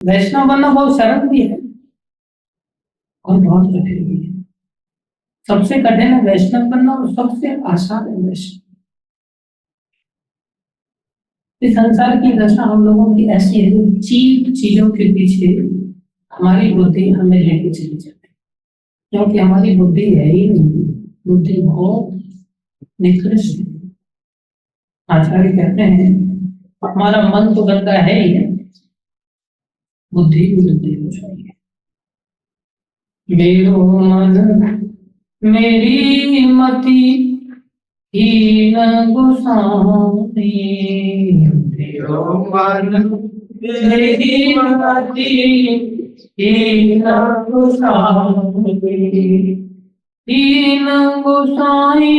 वैष्णव बनना बहुत सरल भी है और बहुत कठिन भी है। सबसे कठिन है वैष्णव बनना और सबसे आसान है वैष्णव। इस संसार की दशा हम लोगों की ऐसी है, चीप चीजों के पीछे हमारी बुद्धि हमें लेके चली जाती है, क्योंकि हमारी बुद्धि है ही नहीं, बुद्धि बहुत निकृष्ट है। आचार्य कहते हैं हमारा मन तो गंदा है ही, बुद्धि भी गंदी हो चाहिए। मेरो मन मेरी मति हीन गोसाई, मेरो मन मेरी मति हीन गोसाई, हीन गोसाई,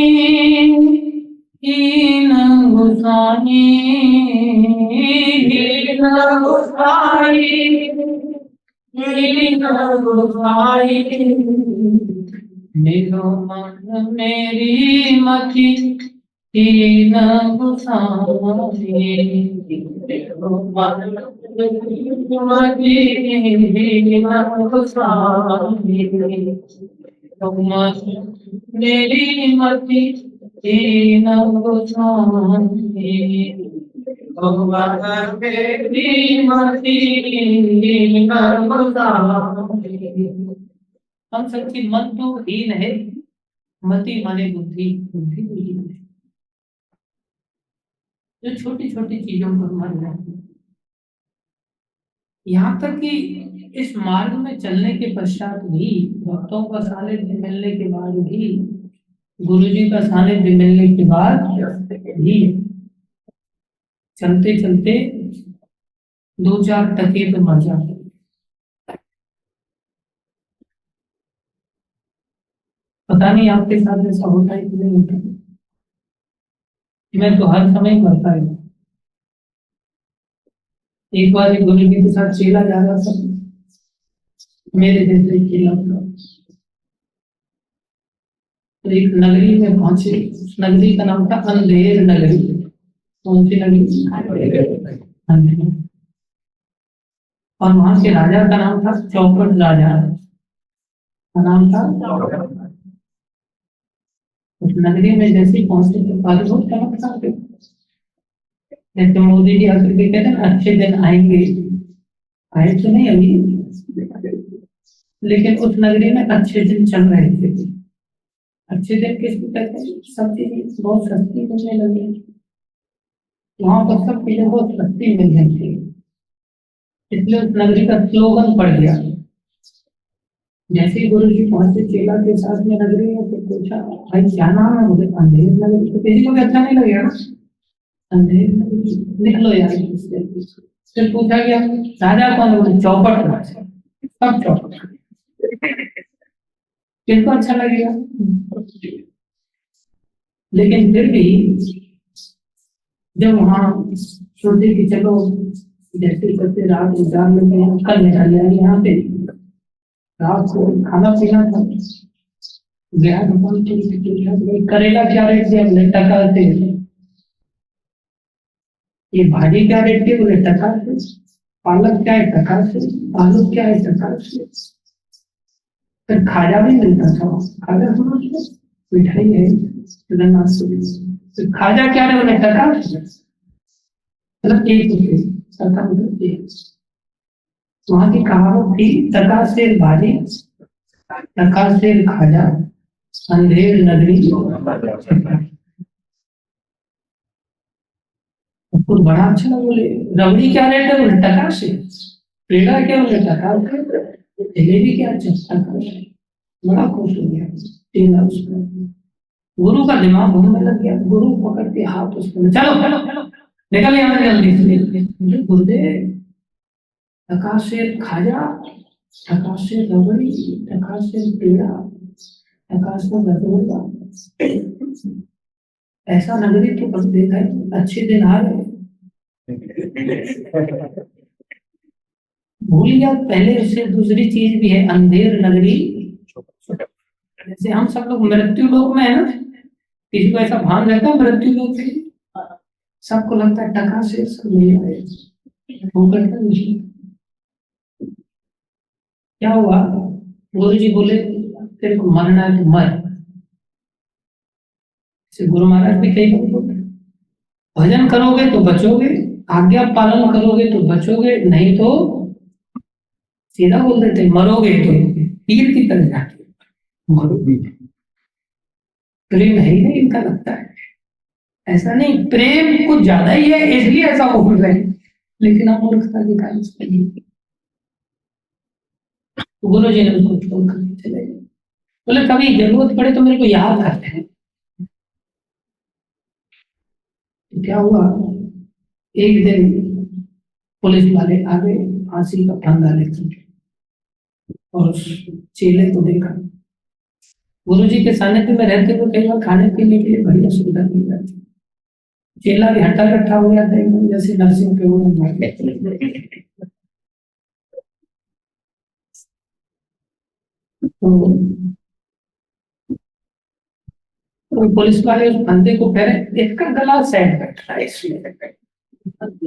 हीन गोसाई, हीन गोसाई, हीन गोसाई। मेरो मन मेरी मति हीन गोसाई, मेरो मन मेरी मति हीन गोसाई, मेरी मति हीन गोसाई, भगवान मेरी मति हीन गोसाई। हम सबकी मन तो हीन है, मति माने बुद्धि, बुद्धि भी हीन है। जो छोटी छोटी चीजों पर मन जाती है, यहाँ तक कि इस मार्ग में चलने के पश्चात भी, भक्तों का सानिध्य मिलने के बाद भी, गुरु जी का सानिध्य मिलने के बाद भी चलते चलते दो चार टके पे मर जाते। पता नहीं आपके साथ ऐसा होता है कि नहीं होता। मैं तो हर समय मरता है। एक बार एक गुरु जी के साथ चेला जा रहा था, मेरे जैसे चेला था, तो एक नगरी में पहुंचे। उस नगरी का नाम था अंधेर नगरी। कौन सी नगरी? अंधेर। और वहां के राजा का नाम था चौपट राजा का नाम था। उस नगरी में जैसे पहुंचे तो अद्भुत चमत्कार थे। जैसे मोदी जी आकर के कहते हैं अच्छे दिन आएंगे, आए तो नहीं अभी, लेकिन उस नगरी में अच्छे दिन चल रहे थे। अच्छे दिन किसको कहते हैं? सब चीजें बहुत सस्ती मिलने लगी, वहां पर सब चीजें बहुत सस्ती मिल रही थी, इसलिए उस नगरी का स्लोगन पड़ गया। जैसे ही गुरु जी पहुंचे चेला के साथ में नगरी में, तो पूछा भाई क्या नाम है? बोले अंधेर नगरी। तो किसी को भी अच्छा नहीं लगेगा ना, अंधेर नगरी निकलो यार। फिर पूछा गया राजा कौन है? बोले चौपट राजा। सब चौपट, किसको अच्छा लगेगा? लेकिन फिर भी जब वहां सोचे कि चलो जैसे करते रात गुजार लेते हैं, कल निकल जाएंगे यहाँ पे, रात को खाना पीना था, गया दुकान पे, करेला क्या रेट दिया? बोले टका से। ये भाजी क्या रेट दिया? बोले टका से। पालक क्या है? टका से। आलू क्या है? टका से। फिर खाजा भी मिलता था, खाजा समझ लो, मिठाई है तो खाजा क्या है? बोले टका, मतलब 1 रुपये, टका मतलब 1। वहां की कहावत थी टका से भाजी, टका से खाजा, अंधेर नगरी। उसको बड़ा अच्छा लगा। बोले रबड़ी क्या रेट है? बोले टका से। पेड़ा क्या? बोले टका से। जलेबी क्या? टका से। बड़ा खुश हो गया चेला उसका। गुरु का दिमाग घूमने लग गया। गुरु पकड़ के हाथ उसको, चलो चलो चलो निकल यहाँ से जल्दी। गुरुदेव टका से खाजा, टका से रबड़ी, टका से पेड़ा, टका से रसगुल्ला, ऐसा नगरी तो बस देखा है। अच्छे दिन आ रहे, भूल गया पहले उससे दूसरी चीज भी है, अंधेर नगरी। जैसे हम सब लोग मृत्यु लोक में है ना, किसी को ऐसा भान रहता है मृत्यु लोक से? सबको लगता है टका से सब मिल जाए, वो करता है। क्या हुआ, गुरु जी बोले तेरे को मरना है तो मर। गुरु महाराज भी कई बार बोलते, भजन करोगे तो बचोगे, आज्ञा पालन करोगे तो बचोगे, नहीं तो सीधा बोल देते मरोगे तो तीर की तरह जाके मरोगे। प्रेम है ही नहीं इनका, लगता है ऐसा नहीं, प्रेम कुछ ज्यादा ही है इसलिए ऐसा बोल रहे हैं, लेकिन आप मूर्खता की कारण से नहीं। गुरु जी ने उसको छोड़ कर चले गए, बोले कभी जरूरत पड़े तो मेरे को याद करते हैं। तो क्या हुआ, एक दिन पुलिस वाले आ गए फांसी का फंदा लेकर, और उस चेले को देखा। गुरु जी के सानिध्य में रहते हुए कई बार खाने पीने के लिए बढ़िया सुविधा मिल जाती। चेला भी हट्टा कट्ठा हो गया था एकदम, जैसे नरसिंह पे तो पुलिस वाले उस फंदे को कह रहे इसका गला सेट बैठ रहा है, इसमें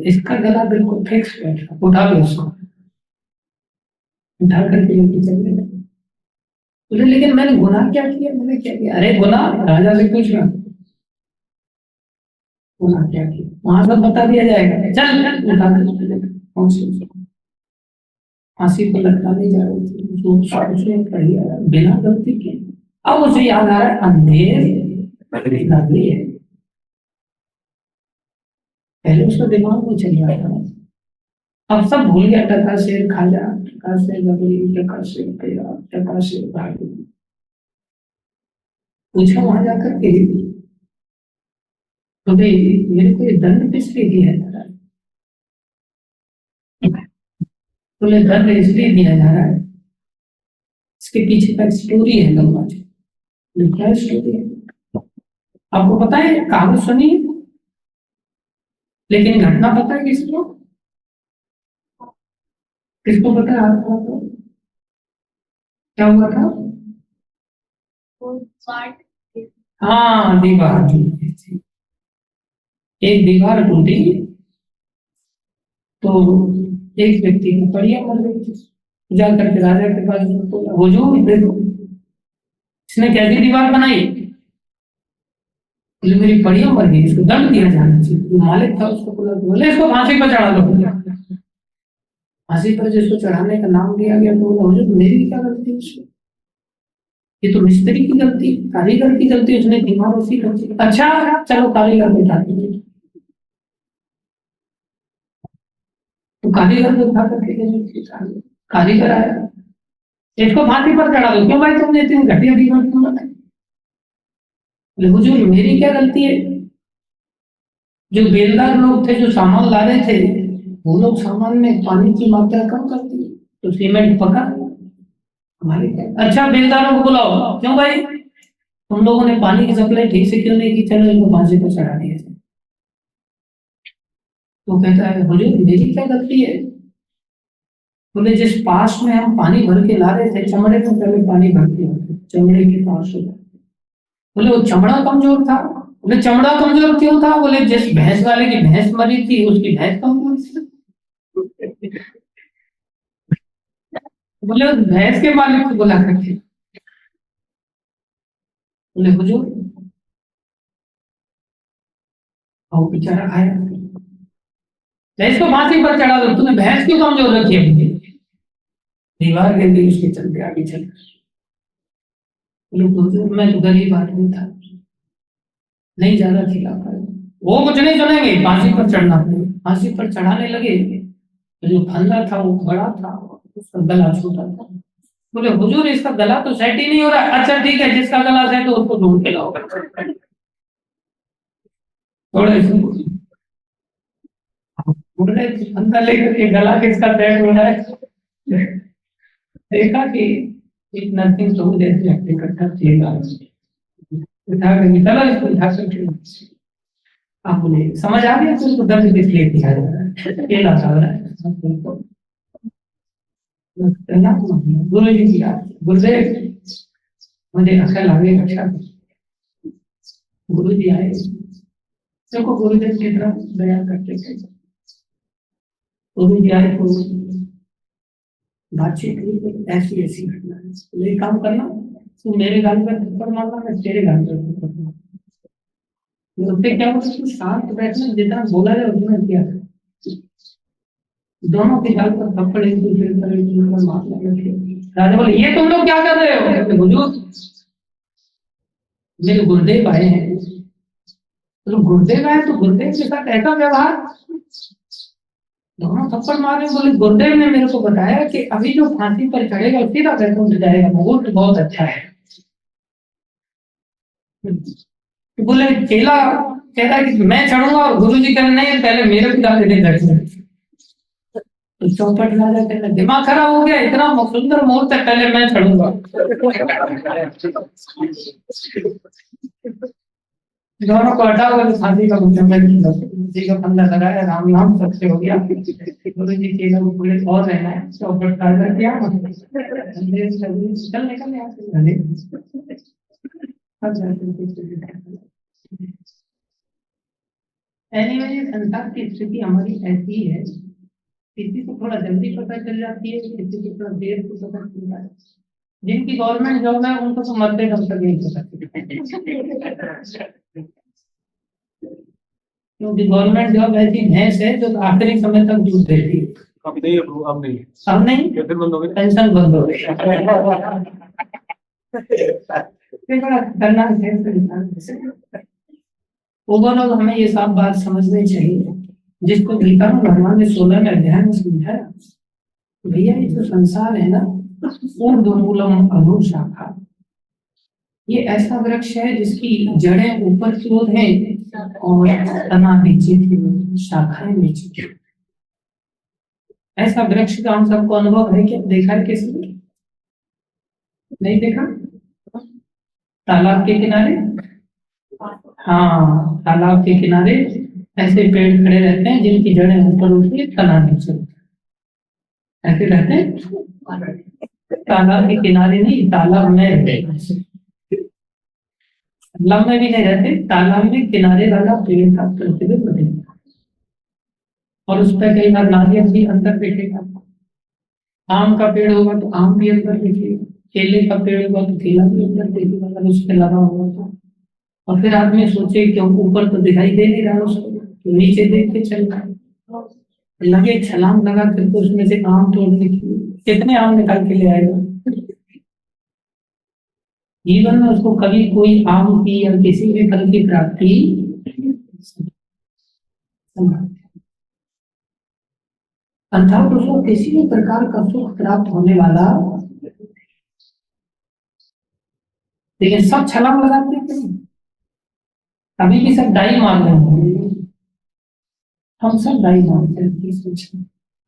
इसका गला बिल्कुल फिक्स बैठ रहा, उठा लो उसको। उठा करके लेके चले गए। बोले लेकिन मैंने गुनाह क्या किया, मैंने क्या किया? अरे गुनाह राजा से पूछ रहा, गुनाह क्या किया वहां सब बता दिया जाएगा, चल उठा कर फांसी पर लटकाने जा रहे थे, जो उसने कही बिना गलती के। अब उसे याद आ रहा है अंधेर नगरी है, पहले उसका दिमाग में चल रहा था, अब सब भूल गया। टका शेर खाजा, टका शेर गबरी, टका शेर पेड़ा, टका शेर भागी। पूछा वहां जाकर के, तो भाई मेरे को ये दंड किस लिए दिया है? तुम्हें दंड इसलिए दिया जा रहा है, इसके पीछे का स्टोरी है लंबा। क्या स्टोरी है आपको पता है? कहावत सुनी, लेकिन घटना पता है किसको? किसको पता है आपको? क्या हुआ था? हाँ दीवार, एक दीवार टूटी तो एक व्यक्ति की बढ़िया मर गई थी। जाकर के राजा के पास हुजूर देखो इसने कैसी दीवार बनाई, बोले मेरी बढ़िया मर गई, इसको दंड दिया जाना चाहिए। जो मालिक था उसको बोले इसको फांसी पर चढ़ा दो। फांसी पर जिसको चढ़ाने का नाम दिया गया तो बोला हुजूर मेरी क्या गलती है इसमें, ये तो मिस्त्री की गलती, कारीगर की गलती, उसने दीवार उसी गलती। अच्छा चलो कारीगर को उठा दीजिए, तो कारीगर को उठा करके कारीगर आया, इसको फांसी पर चढ़ा दो। क्यों भाई तुमने इतनी घटिया दीवार क्यों बनाई? बोले हुजूर मेरी क्या गलती है, जो बेलदार लोग थे जो सामान ला रहे थे वो लोग सामान में पानी की मात्रा कम कर दी तो सीमेंट पका, हमारी क्या? अच्छा बेलदारों को बुलाओ, क्यों भाई तुम लोगों ने पानी की सप्लाई ठीक से क्यों नहीं की, चलो इनको फांसी पर चढ़ा दिया। तो कहता है हुजूर मेरी क्या गलती है? बोले जिस पास में हम पानी भर के ला रहे थे चमड़े में पहले पानी भरते होते, चमड़े के पास हो। बोले वो चमड़ा कमजोर था। बोले चमड़ा कमजोर क्यों था? बोले जिस भैंस वाले की भैंस मरी थी उसकी भैंस कमजोर थी। बोले उस भैंस के मालिक को बुला करके, बोले हुजूर और बेचारा आया, भैंस को फांसी पर चढ़ा दो, तूने भैंस क्यों कमजोर रखी है? दीवार के लिए उसके चलते आगे चल। बोले हुजूर मैं तो गरीब आदमी था, नहीं ज्यादा खिला पाया। वो कुछ नहीं सुनेंगे, फांसी पर चढ़ना पड़ेगा। फांसी पर चढ़ाने लगे तो जो फंदा था वो बड़ा था, उसका गला छोटा था। बोले हुजूर इसका गला तो सेट ही नहीं हो रहा। अच्छा ठीक है जिसका गला सेट हो उसको ढूंढ के लाओ। थोड़े थोड़े फंदा लेकर के गला किसका सेट हो रहा है, देखा कि एक नर्सिंग तो जैसे हफ्ते इकट्ठा चलेगा, उठा कर निकाला इसको, उठा कर आप बोले समझ आ गया तो उसको दर्द किस लिए दिया जा रहा है, केला खा रहा है। गुरु जी की याद, गुरुदेव मुझे अकल आ गई, रक्षा गुरु जी आए, सबको गुरुदेव की तरफ दया करते थे। गुरु जी आए तो बातचीत हुई तो ऐसी ऐसी घटना है, तो ये काम करना, तू मेरे गाल पर थप्पड़ मारना, मैं तेरे गाल पर थप्पड़ मारना। उससे क्या होता है, तू शांत बैठना, जितना बोला जाए उतना किया। दोनों के गाल पर थप्पड़ एक दूसरे पर मारने लगे। राजा बोले, ये तुम लोग क्या कर रहे हो? कहते, हुजूर मेरे गुरुदेव आए हैं। तो गुरुदेव आए तो गुरुदेव के साथ ऐसा व्यवहार? दोनों थप्पड़ मारे। बोले, गुरुदेव ने मेरे को बताया कि अभी जो फांसी पर चढ़ेगा सीधा बैकुंठ जाएगा, मुहूर्त बहुत अच्छा है। तो बोले, चेला कह रहा है कि मैं चढ़ूंगा, और गुरु जी कह रहे नहीं, पहले मेरे को जाके दे बैठे। तो चौपट राजा कह रहा, दिमाग खराब हो गया, इतना सुंदर मुहूर्त है, पहले मैं चढ़ूंगा। दोनों को हटा हुआ फांसी का जी का फंदा लगाया, राम नाम सबसे हो गया। गुरु जी के लोग बोले और रहना है, चौपट राजा क्या चल निकल यहाँ से। एनीवे, संसार की स्थिति हमारी ऐसी है, किसी को थोड़ा जल्दी पता चल जाती है, किसी को थोड़ा देर से पता चलता है। जिनकी गवर्नमेंट जॉब है उनको तो मरते दम तक नहीं पता, क्योंकि गवर्नमेंट जॉब ऐसी भैंस है जो आखिरी समय तक दूध देती है। अब नहीं, अब नहीं, अब नहीं, पेंशन बंद हो गई, पेंशन बंद हो गई। ओवरऑल हमें ये सब बात समझनी चाहिए, जिसको गीता में भगवान ने 16वें अध्याय में समझाया। भैया ये जो संसार है ना, ऊर्ध्वमूलम अधो शाखा, ये ऐसा वृक्ष है जिसकी जड़ें ऊपर की ओर है और तना नीचे की ओर, शाखाएं नीचे की। ऐसा वृक्ष का हम सबको अनुभव है क्या? देखा है किसी ने? नहीं देखा? तालाब के किनारे, हाँ तालाब के किनारे ऐसे पेड़ खड़े रहते हैं जिनकी जड़ें ऊपर होती है, तना नीचे, ऐसे रहते हैं। तालाब के किनारे नहीं, तालाब में, तालाब में भी नहीं रहते, तालाब में किनारे वाला पेड़ का प्रतिबिंब दिखता है, और उस पर कई बार नारियल भी अंदर दिखेगा। आम का पेड़ होगा तो आम भी अंदर दिखेगा, केले का पेड़ होगा तो केला भी अंदर दिखेगा अगर उस पर लगा हुआ तो। और फिर आदमी सोचे कि ऊपर तो दिखाई दे नहीं रहा उसको, तो नीचे देख के चल रहा है, लगे छलांग लगा करके उसमें से आम तोड़ने की, कितने आम निकाल के ले आएगा? जीवन में उसको कभी कोई आम की या किसी भी फल की प्राप्ति, अर्थात उसको किसी भी प्रकार का सुख प्राप्त होने वाला, लेकिन सब छलांग लगाते हैं, अभी भी सब डाई मार रहे हैं, हम सब डाई मारते हैं,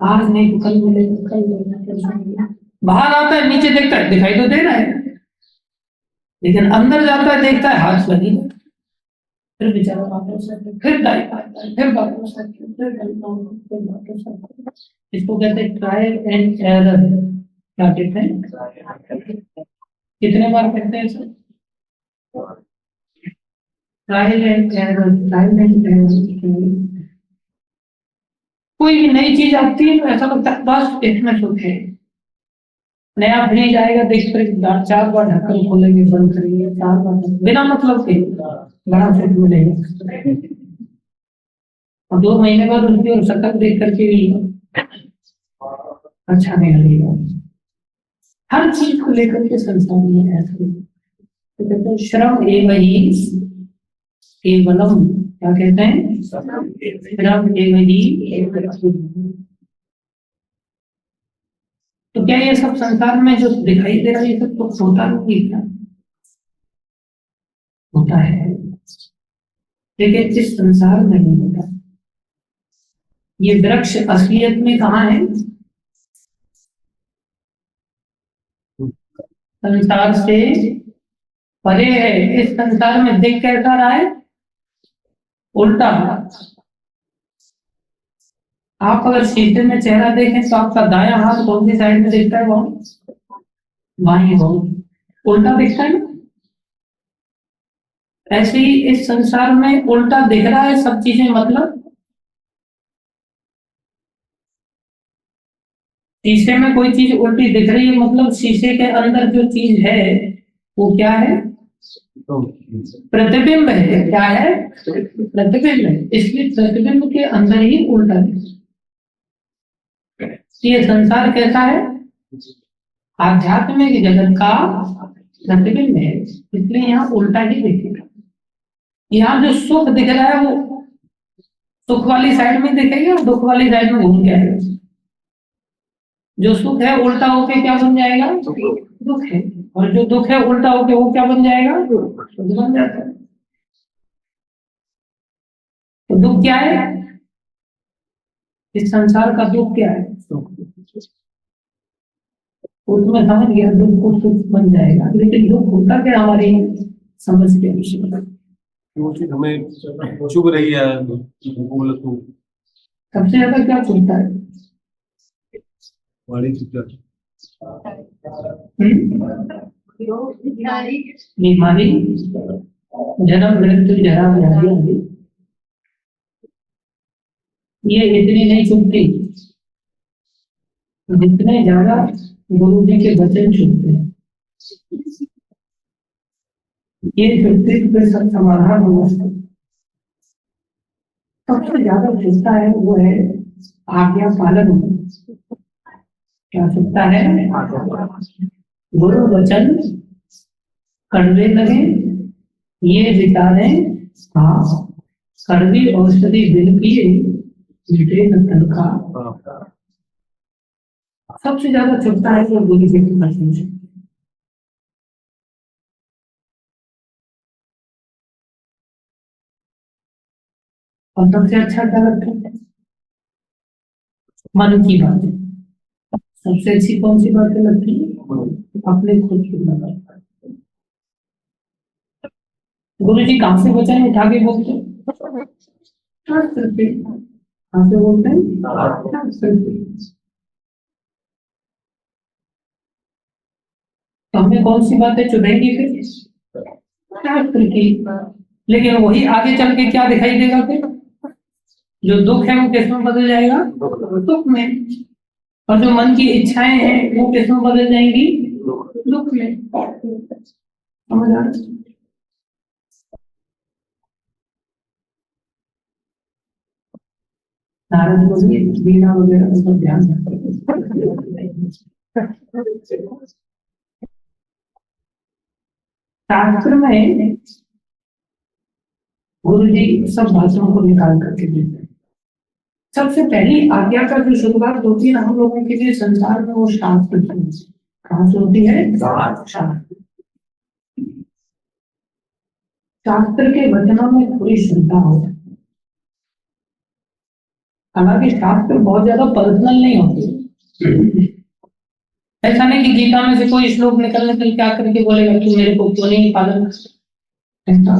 आज नहीं तो कल मिलेगा, कल मिलेगा, बाहर आता है नीचे देखता है दिखाई तो दे रहा है, लेकिन अंदर जाता है देखता है हाथ लगी, फिर बेचारा वापस आता है, फिर डाई मारता है, फिर वापस आता है, फिर डाई मारता है, फिर वापस आता है। इसको कहते हैं ट्रायल एंड एरर। क्या कहते हैं? कितने बार कहते हैं sir? Trial and error, trial and error. कोई भी नई चीज आती है तो ऐसा लगता है बस इसमें सुख है। नया फ्रिज आएगा, देख कर 4 बार ढक्कन खोलेंगे, बंद करेंगे, 4 बार, बिना मतलब के बड़ा फ्रिज मिलेगा, और 2 महीने बाद उसकी और शक्ल देख करके भी अच्छा नहीं लगेगा। हर चीज को लेकर के संसार में ऐसा तो कहते हैं श्रम एवं ही केवलम। क्या कहते हैं? श्रम एवं ही। तो क्या ये सब संसार में जो दिखाई दे रहा है ये सब कुछ होता नहीं क्या? होता है, लेकिन इस संसार में नहीं होता। ये वृक्ष असलियत में कहाँ है? संसार से परे है। इस संसार में दिख कैसा रहा है? उल्टा। आप अगर शीशे में चेहरा देखें तो आपका दायां हाथ कौन सी साइड में दिखता है? वो बाएं, वो उल्टा दिखता है। ऐसे ही इस संसार में उल्टा दिख रहा है सब चीजें, मतलब शीशे में कोई चीज उल्टी दिख रही है, मतलब शीशे के अंदर जो चीज है वो क्या है? प्रतिबिंब है। क्या है? प्रतिबिंब है। इसलिए प्रतिबिंब के अंदर ही उल्टा दिखता है। ये संसार कैसा है? आध्यात्मिक जगत का प्रतिबिंब है, इसलिए यहाँ उल्टा ही दिखेगा। यहाँ जो सुख दिख रहा है वो सुख वाली साइड में दिखेगा, दुख वाली साइड में घूम के आएगा। जो सुख है उल्टा होके क्या बन जाएगा? दुख है। और जो दुख है उल्टा होके वो क्या बन जाएगा? सुख बन जाता है। तो दुख क्या है? इस संसार का दुख क्या है? उसमें समझ गया दुख को सुख बन जाएगा, लेकिन दुख होता क्या हमारी समझ के विषय हमें चुभ रही है तो सबसे ज्यादा क्या चुभता है? बीमारी, जन्म मृत्यु जरा व्याधि, ये इतनी नहीं चुभती जितने ज्यादा गुरु जी के वचन चुभते हैं। ये चुभते फिर सब समाधान हो जाता है। सबसे ज्यादा चुभता है वो है आज्ञा पालन। क्या चुभता है? गुरु वचन कड़वे लगे, ये विचारें हाँ कड़वी औषधि बिन पिए मिटे न तन का। सबसे ज्यादा चुभता है वो गुरु जी के वचन से। और सबसे अच्छा क्या लगता है? मन की बातें। सबसे अच्छी कौन सी बातें लगती है? अपने खुद की बातें। गुरु जी कहाँ से वचन उठा के बोलते हैं? शास्त्र से। कहाँ से बोलते हैं? शास्त्र से। तो हमें कौन सी बातें चुभेंगी फिर? शास्त्र की। लेकिन वही आगे चल के क्या दिखाई देगा फिर? जो दुख है वो किस में बदल जाएगा? दुख में। और जो मन की इच्छाएं हैं वो किस में बदल जाएंगी? दुख में। समझ आ रहा? नारद को भी वीणा वगैरह का सब ध्यान शास्त्र में गुरु जी सब भाषाओं को निकाल करके देते हैं। सबसे पहली आज्ञा का जो शुरुआत होती है ना हम लोगों के लिए संसार में, वो शास्त्र से। कहाँ से होती है? शास्त्र। शास्त्र के वचनों में थोड़ी श्रद्धा हो जाती है। हालांकि शास्त्र बहुत ज्यादा पर्सनल नहीं होते। ऐसा नहीं कि गीता में से कोई श्लोक निकलने से क्या करके बोलेगा कि मेरे को क्यों नहीं पालन। ऐसा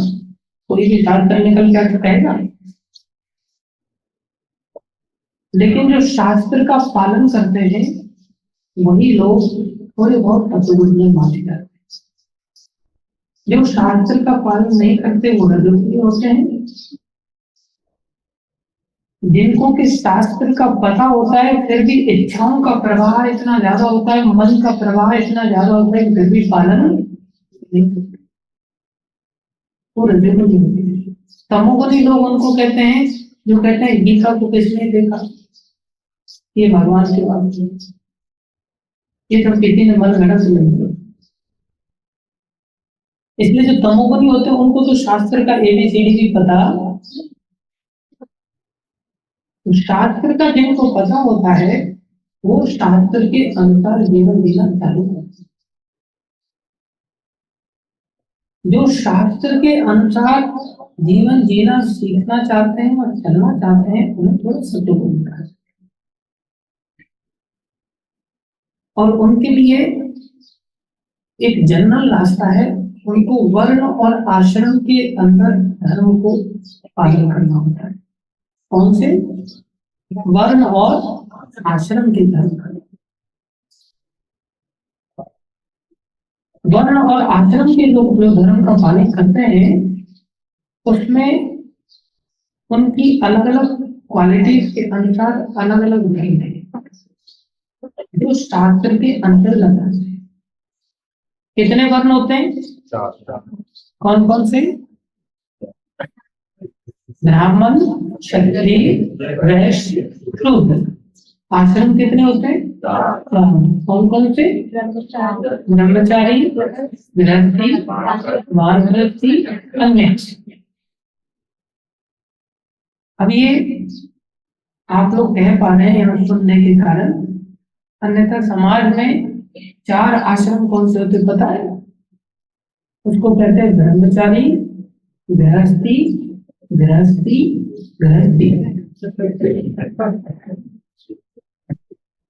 कोई भी शास्त्र निकल क्या कहेगा? लेकिन जो शास्त्र का पालन करते हैं वही लोग थोड़े बहुत तत्वज्ञ माने जाते हैं। जो शास्त्र का पालन नहीं करते वो रजोगुणी होते हैं। जिनको कि शास्त्र का पता होता है फिर भी इच्छाओं का प्रवाह इतना ज्यादा होता है, मन का प्रवाह इतना ज्यादा होता है, फिर भी पालन नहीं करते, वो रजोगुणी होते हैं। तमोगुणी लोग उनको कहते हैं जो कहते हैं गीता को किसने देखा, ये भगवान की बात है, ये सब किसी ने मन गणत नहीं किया। इसलिए जो तमोगुणी होते हैं उनको तो शास्त्र का एबीसीडी भी पता। तो शास्त्र का जिनको पता होता है वो शास्त्र के अनुसार जीवन जीना चालू करते हैं। जो शास्त्र के अनुसार जीवन जीना सीखना चाहते हैं और चलना चाहते हैं उन्हें थोड़ा सतोगुण कहा जाता है। और उनके लिए एक जनरल रास्ता है, उनको वर्ण और आश्रम के अंदर धर्म को पालन करना होता है। कौन से? वर्ण और आश्रम के धर्म का। वर्ण और आश्रम के लोग जो धर्म का पालन करते हैं उसमें उनकी अलग अलग क्वालिटीज के अनुसार अलग अलग नहीं है। जो शास्त्र के अंतर्गत आते हैं। कितने वर्ण होते हैं? कौन कौन से? ब्राह्मण, क्षत्रिय, वैश्य, शूद्र। आश्रम कितने होते हैं? कौन कौन से? ब्रह्मचारी, गृहस्थी, वानप्रस्थी, अन्य। अब ये आप लोग कह पा रहे हैं यहाँ सुनने के कारण, अन्यथा समाज में 4 आश्रम कौन से होते पता है? उसको कहते हैं ब्रह्मचारी, गृहस्थी, गृहस्थी, गृहस्थी।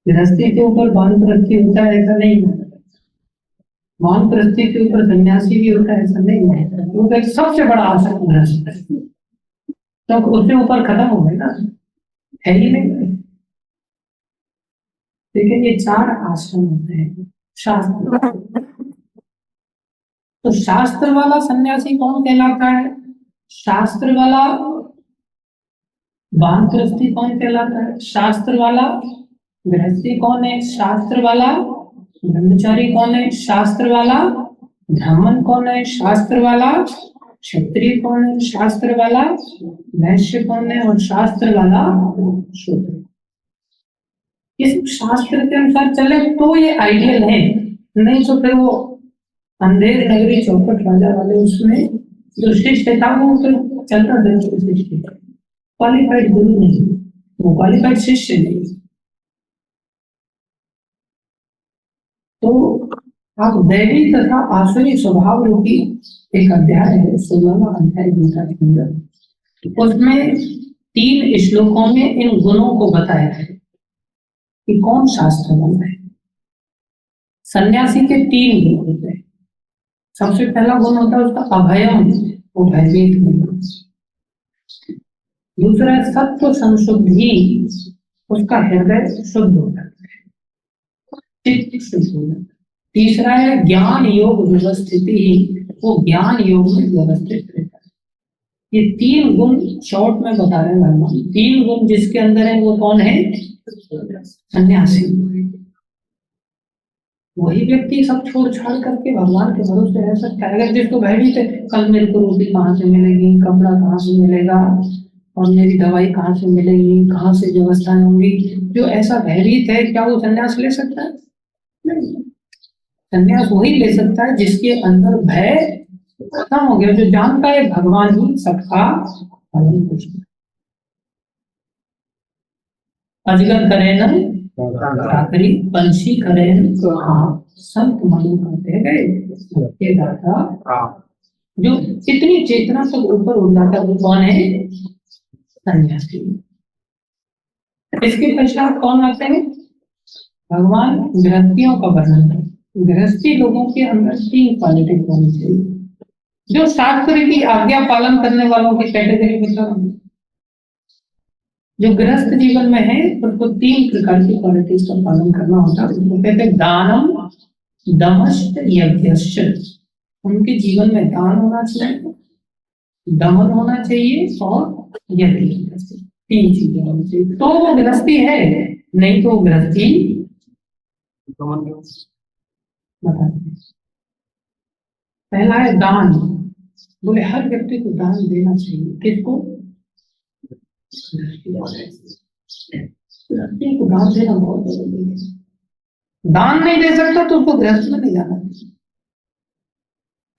गृहस्थी के ऊपर वानप्रस्थी होता है ऐसा नहीं है, वानप्रस्थी के ऊपर सन्यासी भी होता है ऐसा नहीं है। वो एक सबसे बड़ा आश्रम गृहस्थ है, तो उसके ऊपर खत्म हो गए ना, है ही नहीं। लेकिन ये 4 आश्रम होते हैं शास्त्र। तो शास्त्र वाला सन्यासी कौन कहलाता है? शास्त्र वाला वानप्रस्थी कौन कहलाता है? शास्त्र वाला गृहस्थी कौन है? शास्त्र वाला ब्रह्मचारी कौन है? शास्त्र वाला ब्राह्मण कौन है? शास्त्र वाला क्षत्रिय कौन है? शास्त्र वाला वैश्य कौन है? और शास्त्र वाला शूद्र। इस शास्त्र के अनुसार चले तो ये आइडियल है, नहीं तो फिर वो अंधेर नगरी चौपट राजा वाले उसमें जो शिष्य था वो फिर चलता दरिद्र शिष्य, क्वालिफाइड गुरु नहीं, वो क्वालिफाइड शिष्य नहीं। तो आप दैवी तथा आसुरी स्वभाव रूपी एक अध्याय है, 16वां अध्याय गीता के अंदर। उसमें 3 श्लोकों में इन गुणों को बताया है कि कौन शास्त्र वाला है। सन्यासी के 3 गुण होते हैं। सबसे पहला गुण होता है उसका अभयम, वो भयभीत नहीं। दूसरा सत्व संशुद्धि, उसका हृदय शुद्ध होता है, चित्त शुद्ध होता है। तीसरा है ज्ञान योग व्यवस्थिति, वो ज्ञान योग में व्यवस्थित रहता है। ये 3 गुण शॉर्ट में बता रहे हैं भगवान। 3 गुण जिसके अंदर है वो कौन है? सन्यासी। वही व्यक्ति सब छोड़ छाड़ करके भगवान के भरोसे रह सकता है। अगर जिसको भयभीत है कल मेरे को रोटी कहाँ से मिलेगी, कपड़ा कहाँ से मिलेगा, और मेरी दवाई कहाँ से मिलेगी, कहाँ से व्यवस्थाएं होंगी, जो ऐसा भयभीत है, क्या वो सन्यास ले सकता है? नहीं। सन्यास वही ले सकता है जिसके अंदर भय खत्म हो गया, जो जानता है भगवान ही सबका पालन पोषण। अजगर करे न चाकरी, पंछी करे न संत मनु कहते गए दाता। जो इतनी चेतना तक ऊपर उठ जाता है वो कौन है? सन्यासी। इसके पश्चात कौन आते हैं? भगवान गृहस्थियों का वर्णन है। गृहस्थी लोगों के अंदर 3 क्वालिटी होनी चाहिए, जो शास्त्र की आज्ञा पालन करने वालों की कैटेगरी में। जो गृहस्थ जीवन में है उसको 3 प्रकार की क्वालिटीज का पालन करना होता है। उसको कहते हैं दानम, दमश्च, यज्ञश्च। उनके जीवन में दान होना चाहिए, दमन होना चाहिए और यज्ञ। 3 चीजें होनी चाहिए तो वो गृहस्थी है, नहीं तो गृहस्थी पहला है दान। बोले हर व्यक्ति को दान देना चाहिए। किसको? गृहस्थी को दान देना बहुत जरूरी है। दान नहीं दे सकता तो उसको गृहस्थ में नहीं जाना चाहिए।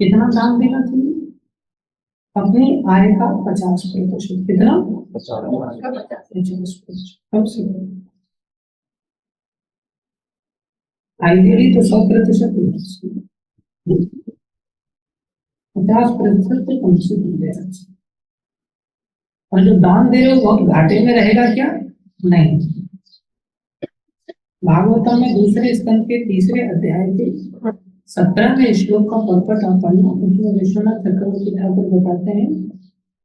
कितना दान देना चाहिए? अपनी आय का 50%। कितना? 50%। कम से कम आइडियली तो 100% देना चाहिए, 50% तो कम से कम देना चाहिए। और जो दान दे रहे हो बहुत घाटे में रहेगा क्या? नहीं। भागवतम में 2 स्कंद के 3 अध्याय के 17वें श्लोक का पर्पट आप पढ़ना। उसमें विश्वनाथ चक्रवर्ती ठाकुर बताते हैं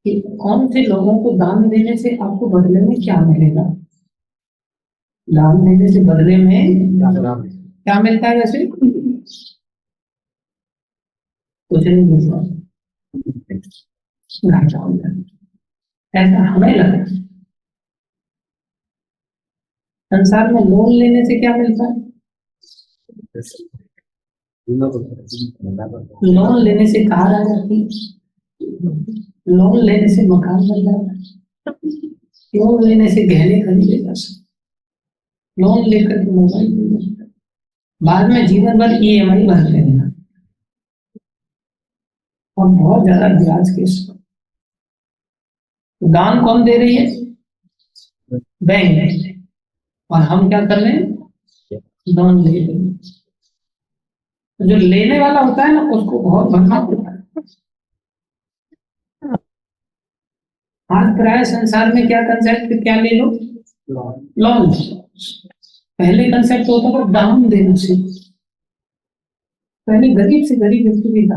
कि कौन से लोगों को दान देने से आपको बदले में क्या मिलेगा। दान देने से बदले में क्या मिलता है? वैसे कुछ नहीं मिलता, घाटा हो जाता है, ऐसा हमें लगता है। संसार में लोन लेने से क्या मिलता है? लोन लेने से कार आ जाती, लोन लेने से मकान बन जाता, लोन लेने से गहने खरीदे जा सकते, लोन लेकर के मोबाइल ले सकते, बाद में जीवन भर EMI भरते रहना और बहुत ज्यादा ब्याज के साथ। दान कौन दे रही है? बैंक। और हम क्या कर रहे हैं? लोन ले रहे हैं। तो जो लेने वाला होता है ना, उसको बहुत भरना पड़ता है। आज प्राय संसार में क्या कंसेप्ट, क्या ले लो? लोन। पहले कंसेप्ट होता था दान देने से, पहले गरीब से गरीब व्यक्ति भी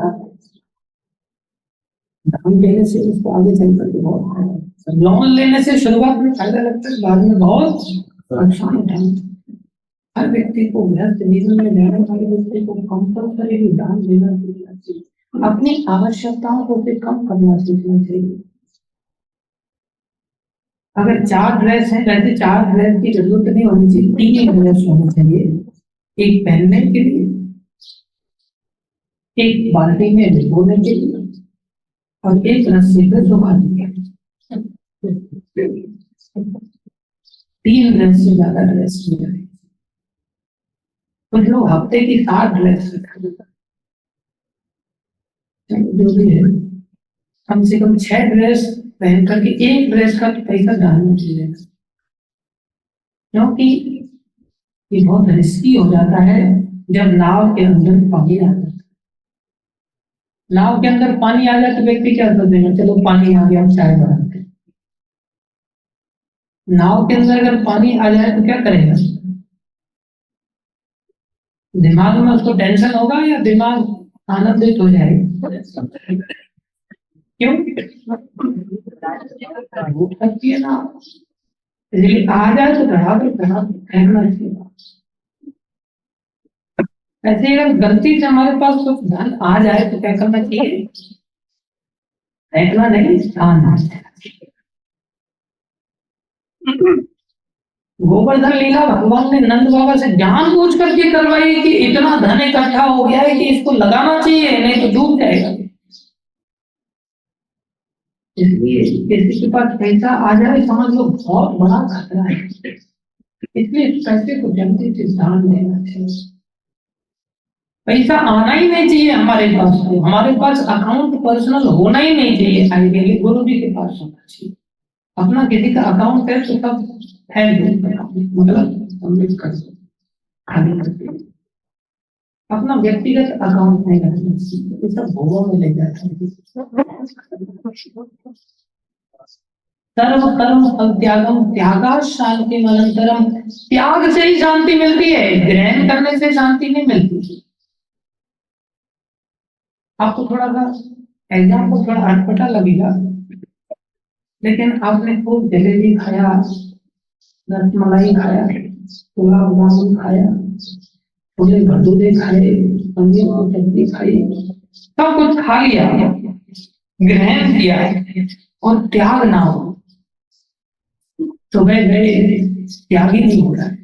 दान देने से उसको आगे चल करके बहुत फायदा। लोन लेने से शुरुआत में फायदा लगता है, बाद में बहुत नुकसान उठाना। हर व्यक्ति को व्यस्त जीवन में रहने वाले व्यक्ति को कंपल्सरी दान देना चाहिए, अपनी आवश्यकताओं को भी कम करना सीखना चाहिए। अगर 4 ड्रेस है, वैसे 4 ड्रेस की जरूरत नहीं होनी चाहिए, 3 ड्रेस होनी चाहिए। एक पहनने के लिए, एक बाल्टी में भिगोने के लिए, और एक रस्सी पे सुखाने के लिए। 3 ड्रेस से ज्यादा ड्रेस नहीं है। कुछ लोग हफ्ते की 7 ड्रेस, जो भी है, कम से कम 6 ड्रेस पहन करके 1 ड्रेस का पैसा डालना चाहिए, क्योंकि ये बहुत रिस्की हो जाता है। जब नाव के अंदर पानी आ जाता है, नाव के अंदर पानी आ जाए तो व्यक्ति क्या कर देगा? चलो पानी आ गया, चाय बनाते हैं। नाव के अंदर अगर पानी आ जाए तो क्या करेगा? दिमाग में उसको टेंशन होगा या दिमाग आनंदित हो जाएगा? क्यों? भूख लगती है ना, इसलिए आ जाए तो फेंकना चाहिए। ऐसे अगर गलती से हमारे पास कुछ धन आ जाए तो क्या करना चाहिए? फेंकना नहीं, दान। गोवर्धन लीला भगवान ने नंद बाबा से जानबूझ करके करवाई कि इतना धन इकट्ठा हो गया है कि इसको लगाना चाहिए, नहीं तो डूब जाएगा। इसलिए किसी के पास पैसा आ जाए समझ लो बहुत बड़ा खतरा है, इसलिए पैसे को जल्दी से दान देना चाहिए। पैसा आना ही नहीं चाहिए हमारे पास अकाउंट पर्सनल होना ही नहीं चाहिए। आइडियली गुरु जी के पास होना चाहिए। अपना किसी का अकाउंट है तो सब मतलब सबमिट कर दो, खाली कर दो। अपना व्यक्तिगत अकाउंट नहीं रखना चाहिए, ये सब भोगों में ले जाता है। सर्व कर्म फल त्यागम त्यागा शांति अनंतरम। त्याग से ही शांति मिलती है, ग्रहण करने से शांति नहीं मिलती। आपको थोड़ा सा एग्जाम्पल थोड़ा अटपटा लगेगा, लेकिन आपने खूब जलेबी खाया, रसमलाई खाया, गुलाब जामुन खाया, छोले भटूरे खाए, पनीर की सब्जी खाई, सब कुछ खा लिया, ग्रहण किया, और त्याग ना हो, सुबह गए त्याग ही नहीं हो रहा है।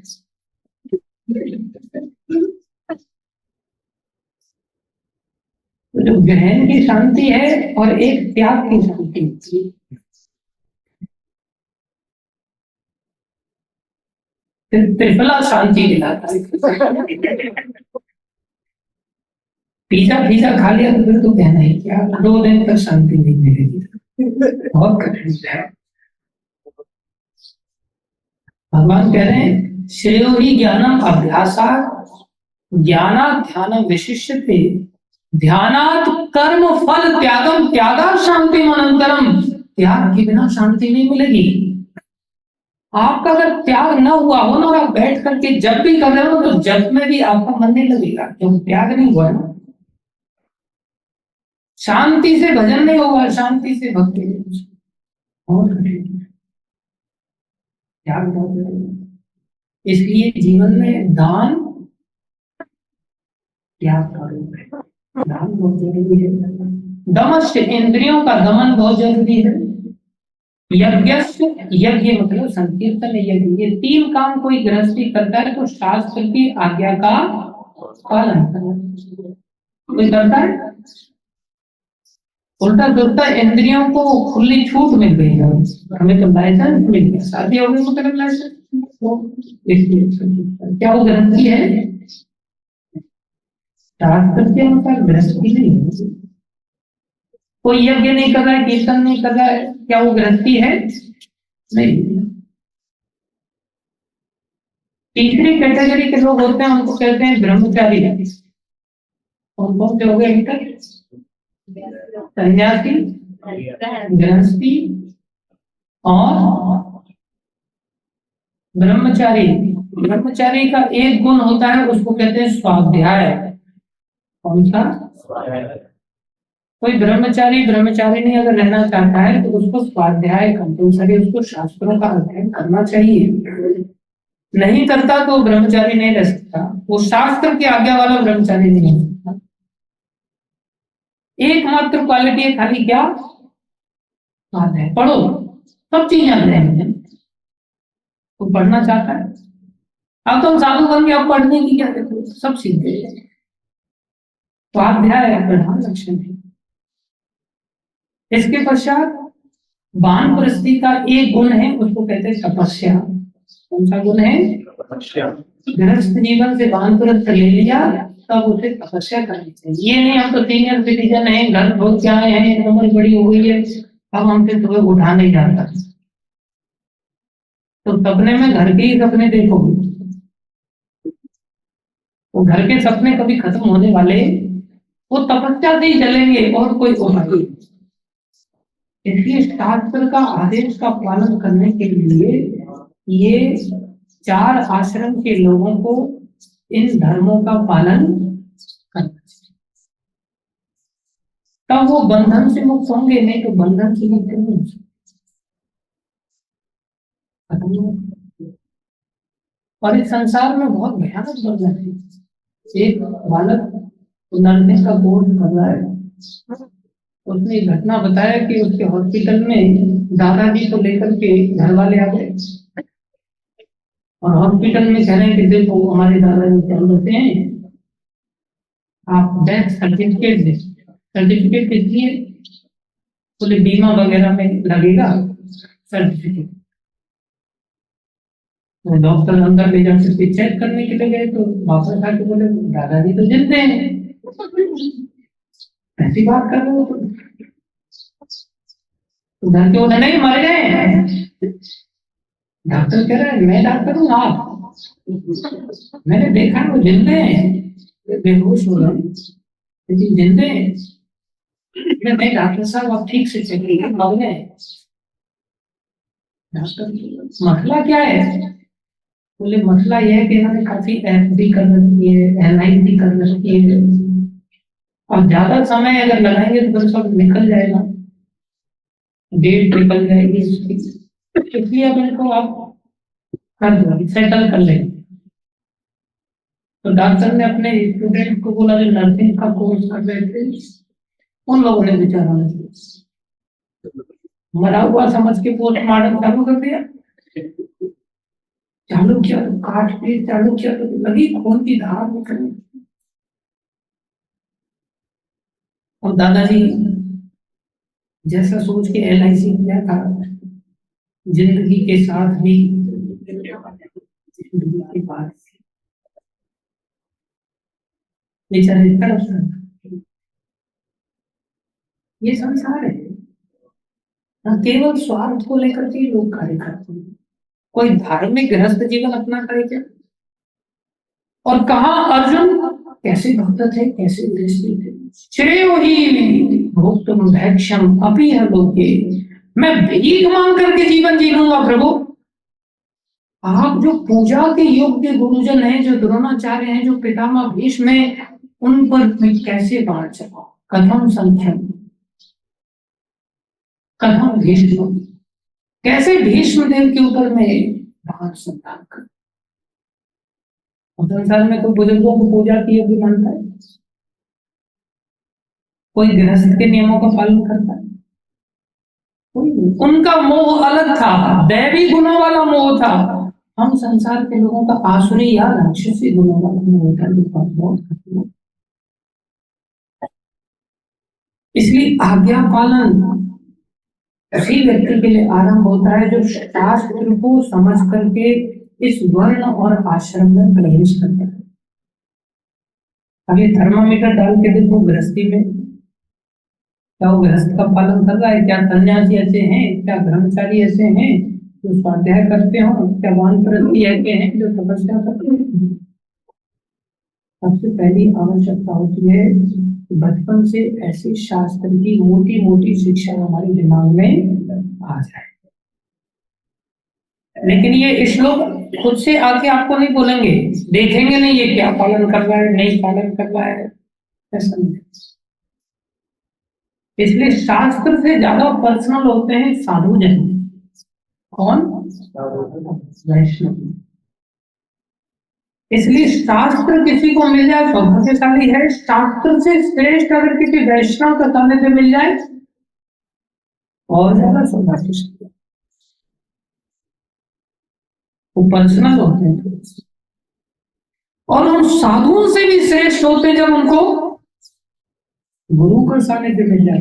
तो जो ग्रहण की शांति है और एक त्याग की शांति, त्रिफला शांति दिलाता है। पिज्जा खा लिया तो फिर तो कहना ही क्या, 2 दिन तक शांति नहीं मिलेगी, बहुत कठिन है। भगवान कह रहे हैं श्रेयो ही ज्ञानम अभ्यासात् ज्ञानात् ध्यानम विशिष्यते ध्यानात् कर्म फल त्यागम त्यागात् शांति अनंतरम। त्याग के बिना शांति नहीं मिलेगी। आपका अगर त्याग न हुआ हो ना, और आप बैठ करके जब भी कर रहे हो तो जब में भी आपका मन नहीं लगेगा, क्योंकि त्याग नहीं हुआ है ना। शांति से भजन नहीं होगा, शांति से भक्ति नहीं। बहुत कठिन त्याग बहुत जरूरी। इसलिए जीवन में दान त्याग का रूप है, दान बहुत जरूरी है। दमश्च इंद्रियों का दमन बहुत जरूरी है। यज्ञ मतलब संकीर्तन यज्ञ। ये 3 काम कोई गृहस्थी करता है तो शास्त्र की आज्ञा का पालन करना। कोई करता है? उल्टा जुलता इंद्रियों को खुली छूट मिल गई है। हमें तो लाइसेंस मिल गया, शादी हो गई मतलब लाइसेंस। तो देखिए क्या वो गृहस्थी है? शास्त्र के अनुसार गृहस्थी नहीं है। कोई यज्ञ नहीं कर रहा है, कीर्तन नहीं कर रहा है, क्या वो गृहस्थी है? नहीं। तीसरी कैटेगरी के लोग होते हैं, उनको कहते हैं ब्रह्मचारी। कौन कौन से हो गए अभी तक? सन्यासी, गृहस्थी और ब्रह्मचारी। ब्रह्मचारी का एक गुण होता है, उसको कहते हैं स्वाध्याय। कौन सा? कोई ब्रह्मचारी ब्रह्मचारिणी अगर रहना चाहता है तो उसको स्वाध्याय कंपल्सरी, उसको शास्त्रों का अध्ययन करना चाहिए। नहीं करता तो ब्रह्मचारी नहीं रह सकता, वो शास्त्र की आज्ञा वाला ब्रह्मचारी नहीं हो सकता। एकमात्र क्वालिटी है खाली क्या? स्वाध्याय। पढ़ो, सब चीज याद रहेंगे। तो पढ़ना चाहता है, अब तुम साधु बन गए, अब पढ़ने की क्या जरूरत? सब सीख गए। स्वाध्याय प्रधान लक्षण है। इसके पश्चात वानप्रस्थी का एक गुण है, उसको कहते हैं तपस्या। कौन सा गुण है? गृहस्थ जीवन से वानप्रस्थ ले लिया तब उसे तपस्या करनी चाहिए। ये नहीं हम तो सीनियर सिटीजन है, घर बहुत क्या है, उम्र बड़ी हो गई है, अब हमसे सुबह उठा नहीं जाता। तो सपने में घर के ही सपने देखोगे, वो घर के सपने कभी खत्म होने वाले, वो तपस्या से ही चलेंगे और कोई उपाय नहीं। इसलिए शास्त्र का आदेश का पालन करने के लिए ये चार आश्रम के लोगों को इन धर्मों का पालन करना चाहिए, तब वो बंधन से मुक्त होंगे, नहीं तो बंधन से मुक्त नहीं हो सकते। और इस संसार में बहुत भयानक बंधन है। एक बालक नर्सिंग का कोर्स कर रहा है, उसने घटना बताया कि उसके हॉस्पिटल में दादाजी को लेकर के घर वाले आ गए और हॉस्पिटल में कह रहे हैं कि देखो हमारे दादाजी चल रहे हैं, आप डेथ सर्टिफिकेट दे। सर्टिफिकेट किस लिए? बोले बीमा वगैरह में लगेगा सर्टिफिकेट। तो डॉक्टर अंदर ले जाकर चेक करने के लिए गए तो वापस आके बोले दादाजी तो जिंदे हैं। ऐसी बात कर रहे हो तो घर के बोले नहीं मर गए। डॉक्टर कह रहा है मैं डॉक्टर हूँ, आप? मैंने देखा वो जिंदे हैं, बेहोश हो रहे लेकिन जिंदे हैं। नहीं डॉक्टर साहब आप ठीक से चेक कीजिए, मर गए। डॉक्टर मसला क्या है? बोले मसला यह है कि इन्होंने काफी एफडी कर रखी है, LIC कर रखी है, और ज्यादा समय अगर लगाएंगे तो फिर सब निकल जाएगा, डेट निकल जाएगी इसकी, इसलिए अब इनको आप कर दो, सेटल कर लेंगे। तो डॉक्टर ने अपने स्टूडेंट को बोला जो नर्सिंग का कोर्स कर रहे थे, उन लोगों ने बेचारा मरा हुआ समझ के पोस्टमार्टम चालू कर दिया। चालू किया तो काट पीट चालू किया तो लगी खून की धार निकलने। और दादाजी जैसा सोच के LIC किया था, जिंदगी के साथ भी जिंदगी के बाद बेचारे तरफ। ये संसार है, केवल स्वार्थ को लेकर के लोग कार्य करते हैं। कोई धार्मिक गृहस्थ जीवन अपना करे क्या? और कहा अर्जुन कैसे भक्त थे, कैसे गृहस्थी थे। श्रेयो ही भोक्तुम भैक्षम अपि लोके, मैं भीख मांग करके जीवन जी लूंगा प्रभु। आप जो पूजा के योग्य गुरुजन हैं, जो द्रोणाचार्य हैं, जो पितामह भीष्म हैं, उन पर मैं कैसे बांट सकूं? कथम संख्या, कथम भीष्म, कैसे भीष्म देव के ऊपर मैं बाण संतान कर। संसार में कोई बुजुर्गों को पूजा की योग्य मानता है? कोई गृहस्थ के नियमों का पालन करता है? उनका मोह अलग था, दैवी गुणों वाला मोह था। हम संसार के लोगों का आसुरी या राक्षसी गुणों वाला होता है, बहुत खतरनाक। इसलिए आज्ञा पालन उसी व्यक्ति के लिए आरंभ होता है जो शास्त्र को समझ करके इस वर्ण और आश्रम में प्रवेश करता है। अभी थर्मामीटर डाल के देखो गृहस्थी में, क्या वो गृहस्थ का पालन कर रहा है? क्या सन्यासी ऐसे हैं, क्या ब्रह्मचारी ऐसे हैं जो स्वाध्याय करते हो, क्या वानप्रस्थी ऐसे हैं जो तपस्या करते हैं? सबसे पहली आवश्यकता होती है बचपन से ऐसे शास्त्र की मोटी मोटी शिक्षा हमारे दिमाग में आ जाए। लेकिन ये श्लोक खुद से आके आपको नहीं बोलेंगे, देखेंगे नहीं ये क्या पालन कर रहा है, नहीं पालन कर रहा है, ऐसा नहीं। इसलिए शास्त्र से ज्यादा पर्सनल होते हैं साधु जन। कौन? वैष्णव। इसलिए शास्त्र किसी को मिल जाए सौभाग्यशाली है। शास्त्र से श्रेष्ठ अगर किसी वैष्णव का सानिध्य मिल जाए और ज्यादा सौभाग्यशाली। वो पर्सनल होते हैं और हम साधुओं से भी श्रेष्ठ होते हैं जब उनको गुरु का सानिध्य मिल जाए।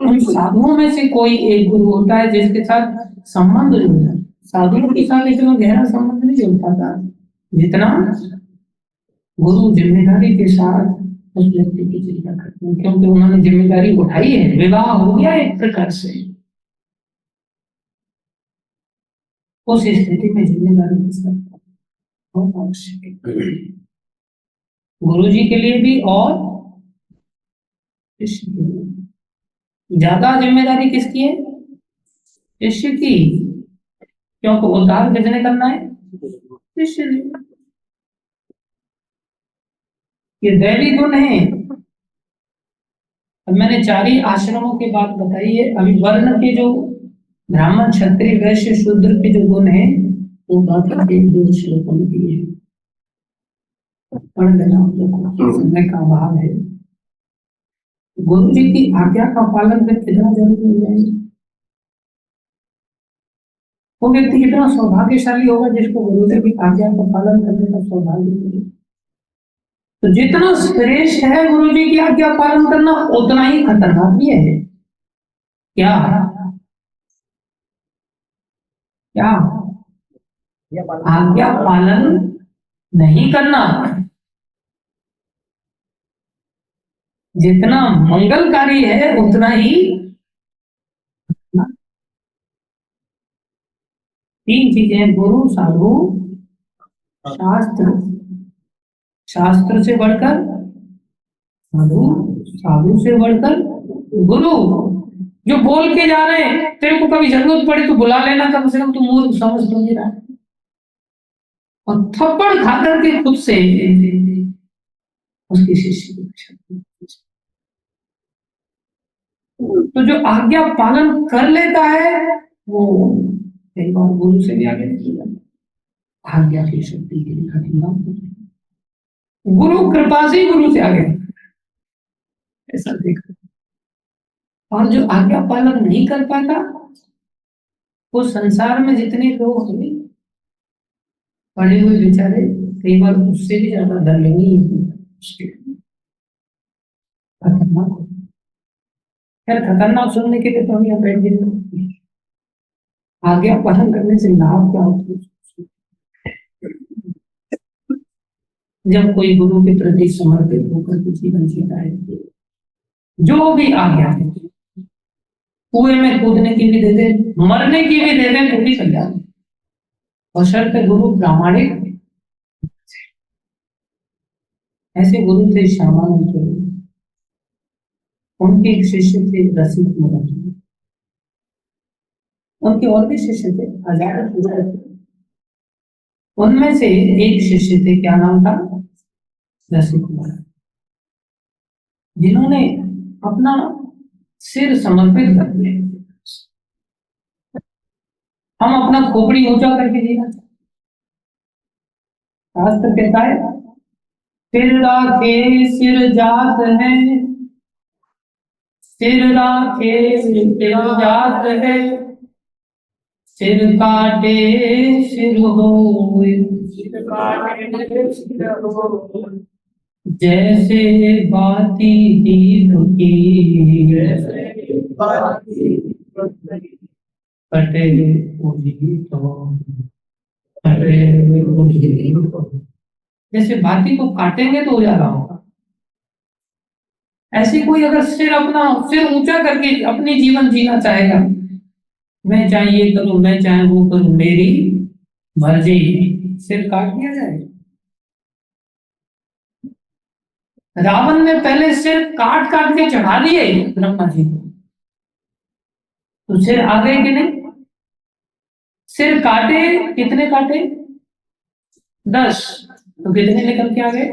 उन साधुओं में से कोई एक गुरु होता है जिसके साथ संबंध जुड़ जाए। साधुओं के साथ इतना गहरा संबंध नहीं जुड़ पाता जितना गुरु जिम्मेदारी के साथ उस व्यक्ति की चिंता करते हैं, क्योंकि उन्होंने जिम्मेदारी उठाई है। विवाह हो गया एक प्रकार से, उस स्थिति में जिम्मेदारी के साथ बहुत आवश्यक है, गुरु जी के लिए भी और शिष्य के लिए। ज्यादा जिम्मेदारी किसकी है? शिष्य की, क्योंकि उद्धार किसने करना है? शिष्य ने। ये दैवी गुण है। अब मैंने 4 ही आश्रमों की बात बताई है। अभी वर्ण के जो ब्राह्मण क्षत्रिय वैश्य शूद्र के जो गुण है वो बात आगे 2 श्लोकों में दी है, पढ़ लेना आप लोगों को, समय का अभाव है। गुरु जी की आज्ञा का पालन फिर कितना जरूरी हो जाएगा। वो व्यक्ति कितना सौभाग्यशाली होगा जिसको गुरु जी की आज्ञा का पालन करने का सौभाग्य मिले। तो जितना श्रेष्ठ है गुरु जी की आज्ञा पालन करना, उतना ही खतरनाक भी है। क्या क्या आज्ञा पालन नहीं करना जितना मंगलकारी है उतना ही 3 चीजें, गुरु साधु शास्त्र। शास्त्र से बढ़कर साधु, साधु से बढ़कर गुरु। जो बोल के जा रहे हैं, तेरे को कभी जरूरत पड़े तो बुला लेना, कम से कम तू मूर्ख समझ तो नहीं रहा। और थप्पड़ खा करके खुद से उसकी शिष्य की। तो जो आज्ञा पालन कर लेता है वो कई बार गुरु से भी आगे निकल जाता है। आज्ञा की शक्ति के लिए कठिन, गुरु कृपा से ही गुरु से आगे, ऐसा देखा। और जो आज्ञा पालन नहीं कर पाता वो संसार में जितने लोग हैं पढ़े हुए बेचारे कई बार उससे भी ज्यादा दर्शनीय खतरनाक। खैर खतरनाक सुनने के लिए तो हम यहाँ बैठ गए। आज्ञा पालन करने से लाभ क्या होता है? जब कोई गुरु के प्रति समर्पित होकर के जीवन जीता है, जो भी आज्ञा है, कुएं में कूदने की भी दे दे, मरने की भी दे दे तो भी चल जाए, बशर्ते गुरु प्रामाणिक। ऐसे गुरु थे श्यामानंद गुरु। उनके एक शिष्य थे रसिक महाराज, उनके और भी शिष्य थे, हजार। उनमें से एक शिष्य थे, क्या नाम था? रसिक महाराज, जिन्होंने अपना सिर समर्पित कर दिया। हम अपना खोपड़ी ऊंचा करके जीना। शास्त्र कहता है सिर राखे सिर जात है, सिर राखे सिर जात है, सिर काटे सिर होए, जैसे बाती दीप की, कटे उन्हीं तो, कटे उन्हीं तो। जैसे बाती को काटेंगे तो उजाला होगा, ऐसे कोई अगर सिर ऊंचा करके अपनी जीवन जीना चाहेगा, मैं चाहे ये करूं, मैं चाहे वो करूं, मेरी मर्जी, सिर काट दिया जाए। रावण ने पहले सिर काट काट के चढ़ा दिए ब्रह्मा जी को, तो सिर आ गए कि नहीं? सिर काटे, कितने काटे? 10, तो कितने निकल के आ गए?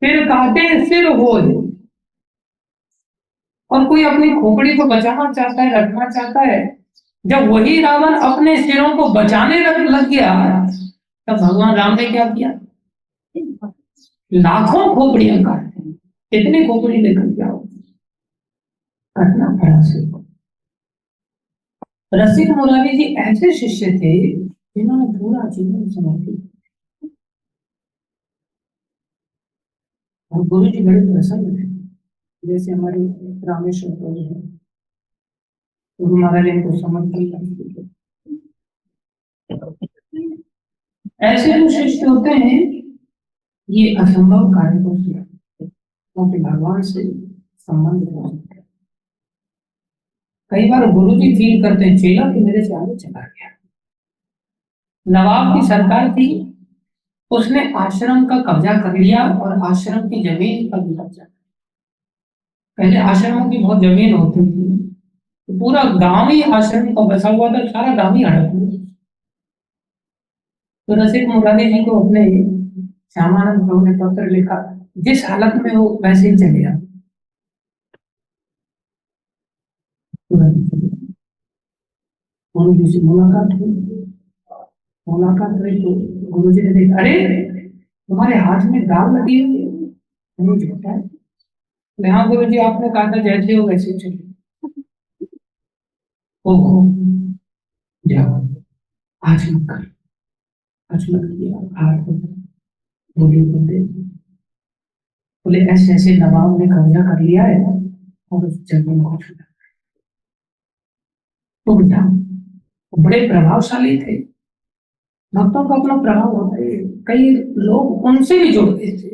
सिर काटे सिर होए, और कोई अपनी खोपड़ी को बचाना चाहता है, रखना चाहता है, जब वही रावण अपने सिरों को बचाने लग गया, तब भगवान राम ने क्या किया? लाखों खोपड़ियां काट दी। कितनी खोपड़ी लेकर के आओ, काटना पड़ा सिर को। रसिक मुरारी जी ऐसे शिष्य थे जिन्होंने पूरा जीवन समर्पित, और गुरु जी बड़े प्रसन्न थे। जैसे हमारे रामेश्वर प्रभु है, गुरु महाराज इनको समर्पण करते थे। ऐसे जो शिष्य होते हैं ये असंभव कार्य को किया, क्योंकि भगवान से संबंध हो सकता है। कई बार गुरु जी फील करते हैं चेला कि मेरे से आगे चला गया। नवाब की सरकार थी, उसने आश्रम का कब्जा कर लिया और आश्रम की जमीन का भी कब्जा। पहले आश्रमों की बहुत जमीन होती थी, तो पूरा गांव ही आश्रम का बसा हुआ था, सारा गांव ही हड़प हुआ। तो रसिक मुरारी जी को अपने श्यामानंद प्रभु ने पत्र लिखा, जिस हालत में हो वैसे ही चले आ। गुरु जी से मुलाकात हुई तो गुरु जी ने देखा, अरे तुम्हारे हाथ में दाग लगी हुई है, झूठा है। हाँ गुरु जी, आपने कहा था जैसे हो वैसे चले। ओहो, जाओ, आज मत कर, आज मत किया, हाथ बोले बोले ऐसे ऐसे नवाब ने कब्जा कर लिया है और उस जमीन को छुड़ा, तुम जाओ। बड़े प्रभावशाली थे, भक्तों का अपना प्रभाव होता है। कई लोग उनसे भी जुड़ते थे,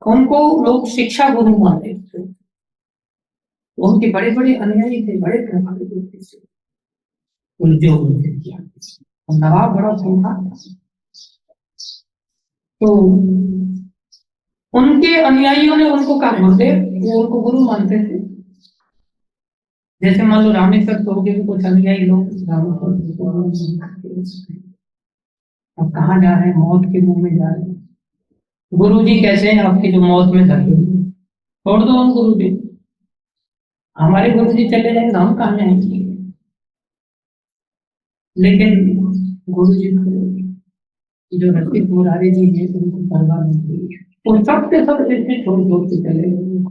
उनको लोग शिक्षा गुरु मानते थे, उनके बड़े बड़े अनुयायी थे, बड़े प्रभावित होते थे। जो किया, नवाब बड़ा था, तो उनके अनुयायियों ने उनको कहा गुरुदेव, वो उनको गुरु मानते थे। जैसे मान लो रामेश्वर प्रभु के भी कुछ अनुयायी लोग अब कहाँ जा रहे हैं, मौत के मुंह में जा रहे हैं। गुरु जी कैसे हैं आपकी जो मौत में धके, छोड़ दो हम गुरु जी, हमारे गुरु जी चले जाएंगे तो हम कहाँ जाएंगे। लेकिन गुरु जी जो रसिक मुरारी जी है उनको परवाह नहीं हुई, वो सबके सब इससे छोड़ छोड़ के चले गए,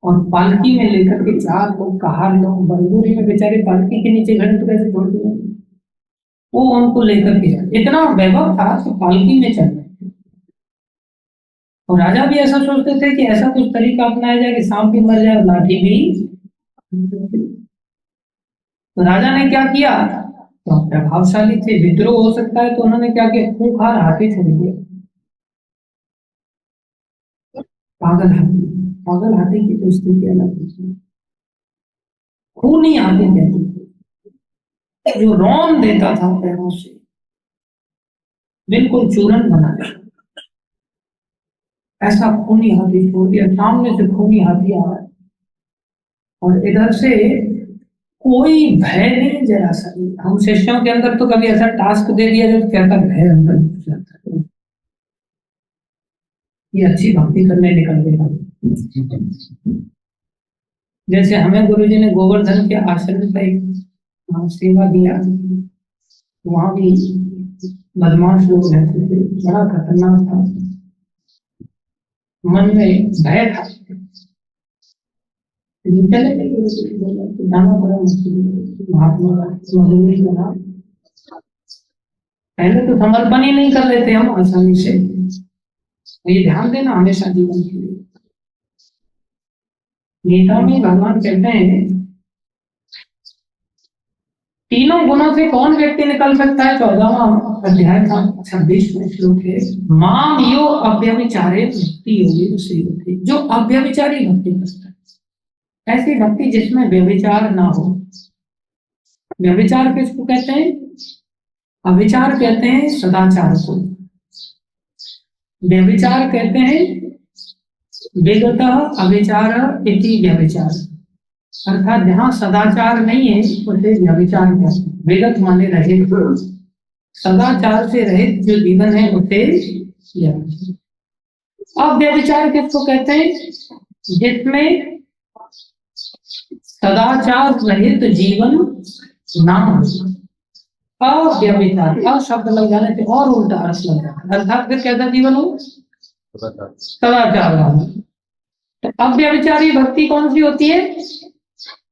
और पालकी में लेकर के 4 लोग, कहार लोग, बंदूरी में बेचारे पालकी के नीचे खड़े तो कैसे छोड़ दिए, वो उनको लेकर के जाए। इतना वैभव था कि पालकी में चल रहे थे। और राजा भी ऐसा सोचते थे कि ऐसा कुछ तरीका अपनाया जाए कि सांप भी मर जाए और लाठी भी। तो राजा ने क्या किया, तो प्रभावशाली थे, विद्रोह हो सकता है, तो उन्होंने क्या किया, खूंखार हाथी छोड़ दिया, पागल हाथी। पागल हाथी की तो स्थिति अलग थी, खूनी हाथी कहते थे, जो रौन देता था पैरों से, बिल्कुल चूरन बना दिया। ऐसा खूनी हाथी छोड़ दिया, सामने से खूनी हाथी आ रहा है और इधर से कोई भय नहीं, जरा सा। हम शिष्यों के अंदर तो कभी ऐसा टास्क दे दिया जो कहता भय अंदर घुस जाता है, ये अच्छी भक्ति करने निकल गया। जैसे हमें गुरुजी ने गोवर्धन के आश्रम का एक सेवा दिया, वहां भी बदमाश लोग रहते थे, बड़ा खतरनाक था। मन में भय था, चले गए जाना पड़ा महात्मा गांधी का। पहले तो समर्पण ही नहीं कर लेते हम आसानी से, ये ध्यान देना हमेशा जीवन के लिए। गीता में भगवान कहते हैं तीनों गुणों से कौन व्यक्ति निकल सकता है। 14वां अध्याय का 26वां श्लोक है, माम यो अव्यभिचारे भक्ति योगी श्रीमती। जो अव्यभिचारी भक्ति करता है, ऐसी भक्ति जिसमें व्यभिचार ना हो। व्यभिचार किसको कहते हैं? अविचार कहते हैं सदाचार को, व्यभिचार कहते हैं विगतः अविचार इति व्यभिचार, अर्थात जहाँ सदाचार नहीं है उसे व्यभिचार कहते हैं। विगत माने रहित, सदाचार से रहित जो जीवन है उसे व्यभिचार। अब व्यभिचार किसको कहते हैं? जिसमें सदाचार रहित जीवन ना हो। अव्यभिचार, अशब्द लग जाने से और उल्टा अर्थ लग जाता है, अर्थात फिर कैसा जीवन हो? सदाचार वाला। तो अव्यभिचारी भक्ति कौन सी होती है?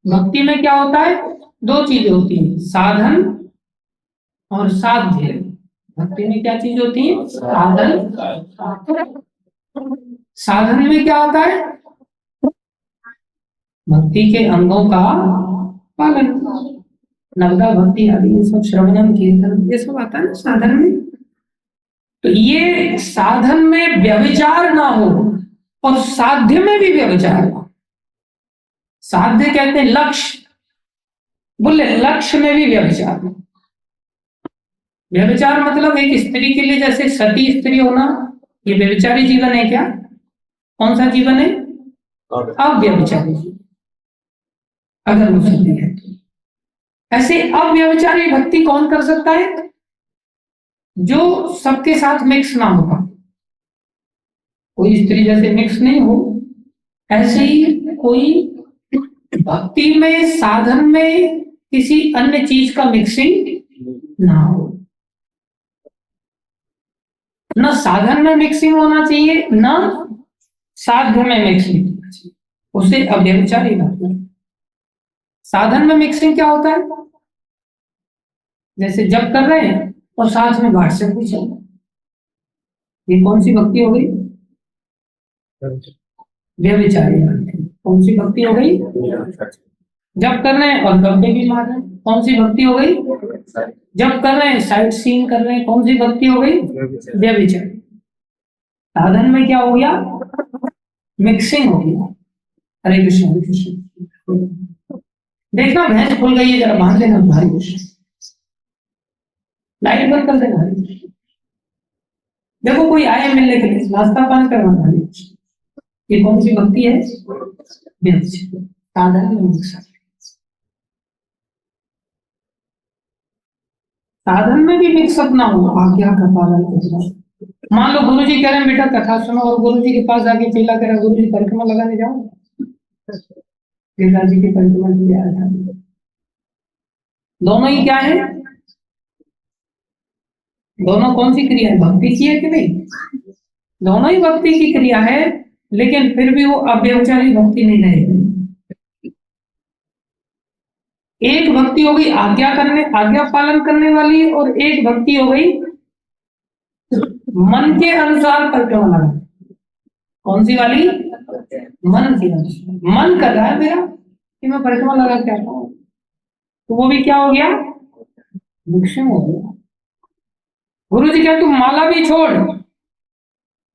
भक्ति में क्या होता है? दो चीजें होती हैं, साधन और साध्य। भक्ति में क्या चीज होती है? साधन। साधन में क्या आता है? भक्ति के अंगों का पालन, नवदा भक्ति आदि, ये सब श्रवणम कीर्तन, ये सब आता है ना साधन में। तो ये साधन में व्यभिचार ना हो और साध्य में भी व्यभिचार ना। साध्य कहते हैं लक्ष्य, बोले लक्ष्य में भी व्यभिचार। व्यभिचार मतलब एक स्त्री के लिए जैसे सती स्त्री होना, ये व्यभिचारी जीवन है क्या? कौन सा जीवन है? अव्यभिचारी जीवन, अगर वो सती है। ऐसे अव्यभिचारी भक्ति कौन कर सकता है? जो सबके साथ मिक्स ना होगा, कोई स्त्री जैसे मिक्स नहीं हो, ऐसे ही कोई भक्ति में साधन में किसी अन्य चीज का मिक्सिंग ना हो। न साधन में मिक्सिंग होना चाहिए, न साध्य में मिक्सिंग होना चाहिए, उसे अव्यभिचारी भक्ति। साधन में मिक्सिंग क्या होता है? जैसे जब कर रहे हैं और साथ में व्हाट्सएप भी चल रहा है, ये कौन सी भक्ति हो गई? व्यभिचारी भक्ति। कौन सी भक्ति हो गई? जब कर रहे हैं और गप्पे भी मार रहे हैं, कौन सी भक्ति हो गई? जब कर रहे हैं साइट सीइंग कर रहे हैं, कौन सी भक्ति हो गई? व्यभिचारी। साधन में क्या हो गया? मिक्सिंग हो गया। हरे कृष्ण हरे कृष्ण। देखना भैंस खुल गई है, जरा बांध लेना हरे कृष्ण, लाइट बंद कर देना हरे कृष्ण। देखो कोई आए मिलने के लिए, नाश्ता पानी करवाना हरे कृष्ण। ये कौन सी भक्ति है? साधन में मिक्स। साधन में भी मिक्सअप ना हो, आज्ञा का पालन करना। मान लो गुरु जी कह रहे हैं बेटा कथा सुनो, और गुरु जी के पास आके चेला कह रहा, गुरु जी परिक्रमा लगाने जाओ, गिरिराज जी की परिक्रमा के लिए आया था। दोनों ही क्या है? दोनों कौन सी क्रिया है? भक्ति की है कि नहीं? दोनों ही भक्ति की क्रिया है, लेकिन फिर भी वो अव्यभिचारी भक्ति नहीं रहेगी। एक भक्ति हो गई आज्ञा पालन करने वाली, और एक भक्ति हो गई मन के अनुसार परिक्रमा लगाना। कौन सी वाली? मन के अनुसार। मन कर रहा है मेरा कि मैं परिक्रमा लगा के आता हूं, तो वो भी क्या हो गया? मिक्सिंग हो गया। गुरु जी क्या तुम माला भी छोड़,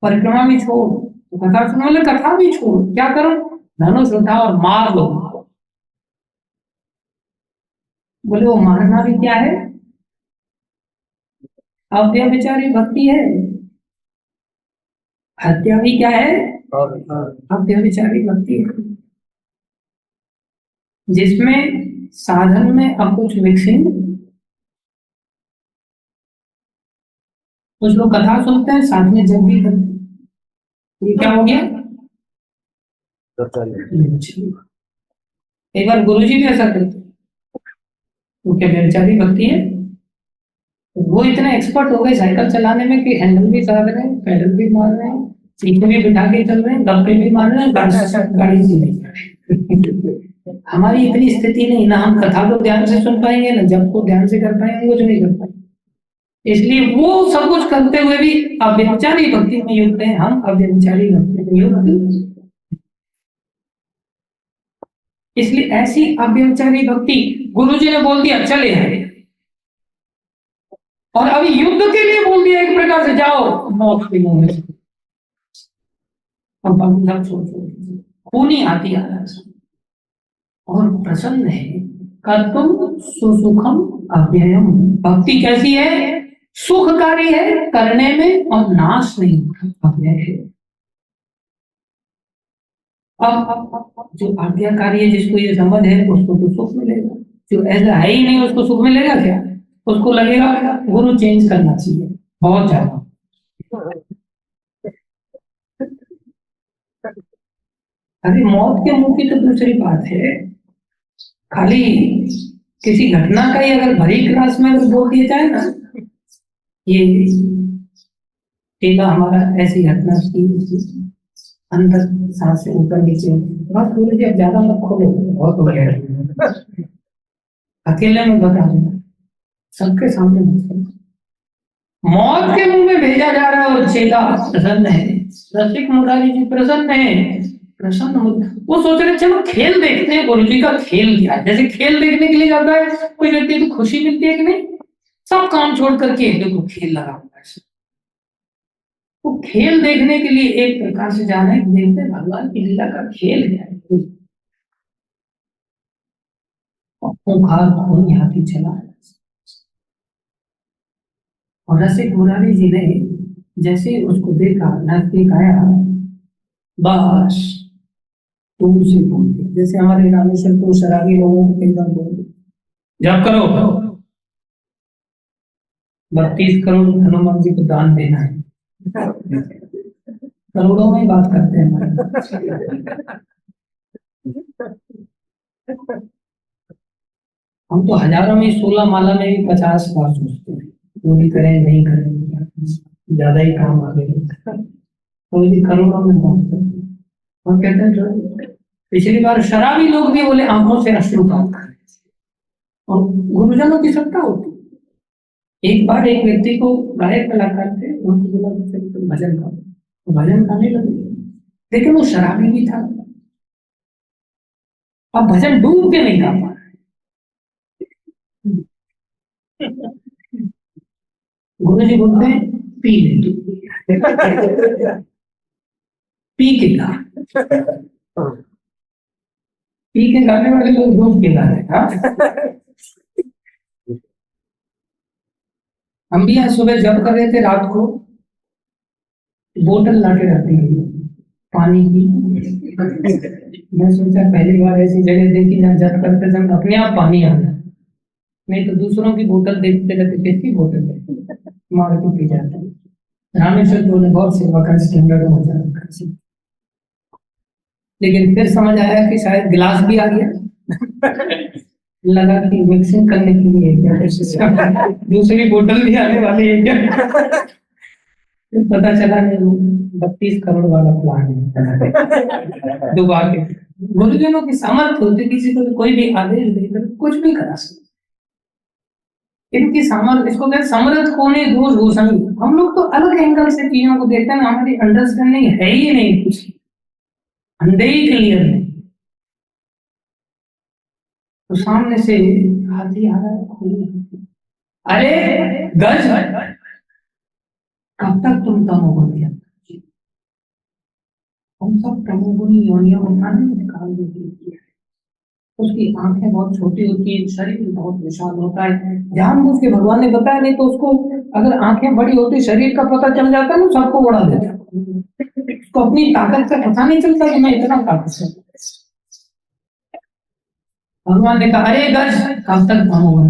परिक्रमा भी छोड़, तो कथा सुनो, बोले कथा भी छोड़, क्या करो? धनुष उठा और मार लो। बोले वो मारना भी क्या है? अव्यभिचारी भक्ति है। हत्या भी क्या है? अव्यभिचारी भक्ति है, जिसमें साधन में अब कुछ मिक्सिंग। कुछ लोग कथा सुनते हैं साथ में जब भी करते हैं, ये क्या हो गया? एक बार गुरु जी भी ऐसा करते, तो क्या व्यभिचारी भक्ति है? वो इतने एक्सपर्ट हो गए साइकिल चलाने में कि हैंडल भी कर रहे हैं, पैडल भी मार रहे हैं, सीट भी बिठा के चल रहे हैं, गप्पे भी मार रहे हैं, गाड़ी से नहीं जा रहे। हमारी इतनी स्थिति नहीं, ना हम कथा को ध्यान से सुन पाएंगे, ना जब को ध्यान से कर पाएंगे, कुछ नहीं कर पाएंगे। इसलिए वो सब कुछ करते हुए भी अव्यभिचारी भक्ति में युक्त हैं, हम अव्यभिचारी भक्ति में युक्त। इसलिए ऐसी अव्यभिचारी भक्ति गुरुजी ने बोल दिया चले हैं, और अभी युद्ध के लिए बोल दिया एक प्रकार से, जाओ मौत के मुंह में। अब सब सोचो, खूनी हाथी आ रहा है और प्रसन्न है, कर्तुम सुसुखम अव्ययम। भक्ति कैसी है? सुखकारी है करने में और नाश नहीं होता, अव्यय है। अब जो आज्ञाकारी है, जिसको ये समझ है, उसको तो सुख मिलेगा। जो ऐसा है ही नहीं, उसको सुख मिलेगा क्या? उसको लगेगा गुरु चेंज करना चाहिए बहुत ज्यादा। अरे मौत के मुंह की तो दूसरी बात है, खाली किसी घटना का ही अगर भरी क्लास में अगर बोल दिया जाए ना, ये टीका हमारा ऐसी घटना की, अंदर सांस से ऊपर नीचे, बस गुरु जी अब ज्यादा मत खोलो, बहुत हो गया, अकेले में बता देना, सबके सामने मौत के मुंह में भेजा जा रहा है और चेला प्रसन्न है, रसिक मुरारी जी प्रसन्न है, प्रसन्न वो सोच रहे चलो खेल देखते हैं, गुरु जी का खेल क्या है। जैसे खेल देखने के लिए जाता है कोई व्यक्ति तो खुशी मिलती है कि नहीं, सब काम छोड़ करके देखो खेल लगा हुआ है। वो खेल देखने के लिए एक प्रकार से जाना है, देखते भगवान की लीला का खेल क्या है। खून हाथी चला है, और रसिक मुरारी जी ने जैसे उसको देखा, नजदीक आया, बस दूर से बोल दिया, जैसे हमारे रामेश्वर को शराबी लोगों को एकदम बोल दिया, जब करो 32 करोड़ हनुमान जी को दान देना है। करोड़ों में बात करते हैं हम तो हजारों में 16 माला में भी 50 बार सोचते हैं, पूरी करें नहीं करें, ज्यादा ही काम आ गए, तो भी करोड़ों में बात करते हैं। और कहते हैं पिछली बार शराबी लोग भी बोले आंखों से अश्रुपात कर रहे थे, और गुरुजनों की सत्ता होती। एक बार एक व्यक्ति को गायक कलाकार थे, उनको बोला तुम भजन गाओ, तो भजन गाने लगे, लेकिन वो शराबी भी था, अब भजन डूब के नहीं गा पा रहे। गुरु जी बोलते हैं पी ले, पी के गा, पी के गाने वाले लोग डूब के गा रहे। हम भी यहाँ सुबह जब कर रहे थे, रात को बोतल लाके रखते हैं पानी की। मैं सोचा पहली बार ऐसी जगह देखी जहाँ जब करते समय अपने आप पानी आ जाए, नहीं तो दूसरों की बोतल देखते रहते, कैसी बोतल मार के पी जाते हैं। रामेश्वर जी ने बहुत सेवा का स्टैंडर्ड हो जाए, लेकिन फिर समझ आया कि शायद गिलास भी आ गया, लगा कि मिक्सिंग करने के लिए क्या दूसरी बोतल भी आने वाली है क्या। फिर पता चला नहीं, 32 करोड़ वाला प्लान है। दोबारा के गुरुजनों की सामर्थ्य होती, किसी को कोई भी आदेश देकर कुछ भी करा सकते, इनकी सामर्थ्य, इसको कहते समर्थ कोने दोष भूषण। हम लोग तो अलग एंगल से चीजों को देखते हैं, हमारी अंडरस्टैंडिंग है ही नहीं, कुछ अंधे ही क्लियर नहीं। तो सामने से हाथी आ रहा है, अरे गज कब तक तुम तमोगुण किया, हम सब तमोगुणी योनियों में निकाल देती है। उसकी आंखें बहुत छोटी होती है, शरीर बहुत विशाल होता है, जानबूझ के भगवान ने बताया, नहीं तो उसको अगर आंखें बड़ी होती, शरीर का पता चल जाता है ना, सबको उड़ा देता है, उसको अपनी ताकत का पता नहीं चलता कि मैं इतना ताकत से। भगवान ने कहा अरे गज कब तक तमोगुण,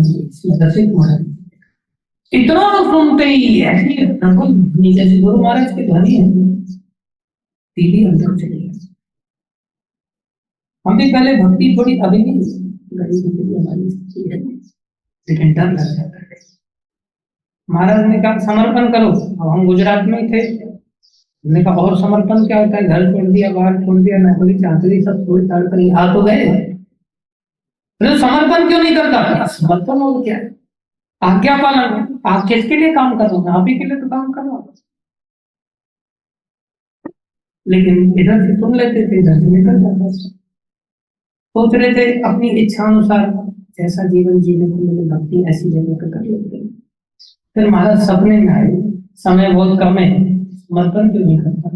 इतना सुनते ही ऐसी नीचे गुरु महाराज की ध्वनि है, सीधी अंदर चली गई। हम भी पहले भक्ति थोड़ी अभी भी हमारी है, लेकिन डर लग जाता है। महाराज ने कहा समर्पण करो, अब हम गुजरात में थे, हमने कहा और समर्पण क्या होता है? घर छोड़ दिया, बाहर छोड़ दिया, नौकरी चाकरी सब छोड़ छाड़ कर आ तो गए, तो समर्पण क्यों नहीं करता? समर्पण और क्या है? आज्ञा पालन। आप किसके लिए काम कर रहे हो? आप ही के लिए तो काम कर रहे हो। लेकिन इधर से सुन लेते थे, इधर से निकल जाता था। सोच रहे थे अपनी इच्छा अनुसार जैसा जीवन जीने को मिले, भक्ति ऐसी जगह पर कर लेते हैं। फिर महाराज सपने में आए, समय बहुत कम है, समर्पण क्यों नहीं करता?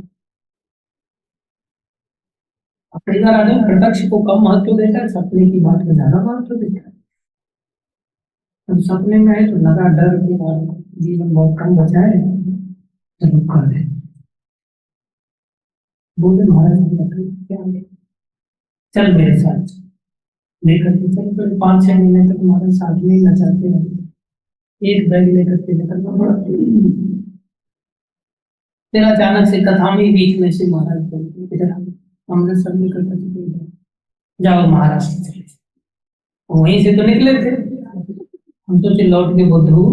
अपने घर आने प्रत्यक्ष को कम महत्व देता है, सपने की बात को ज्यादा महत्व देता है। हम सपने में आए तो लगा डर के बाद जीवन बहुत कम बचा है, तो कर दे। बोले महाराज क्या चल मेरे साथ, लेकर के चल। फिर 5-6 महीने तक हमारे साथ में नचाते रहे, एक बैग लेकर के निकलना पड़ा। फिर अचानक से कथा में बीच में से महाराज बोलते इधर अमृतसर निकल कर जाओ महाराष्ट्र चले। वहीं से तो निकले थे, हम तो लौट के बुद्धू,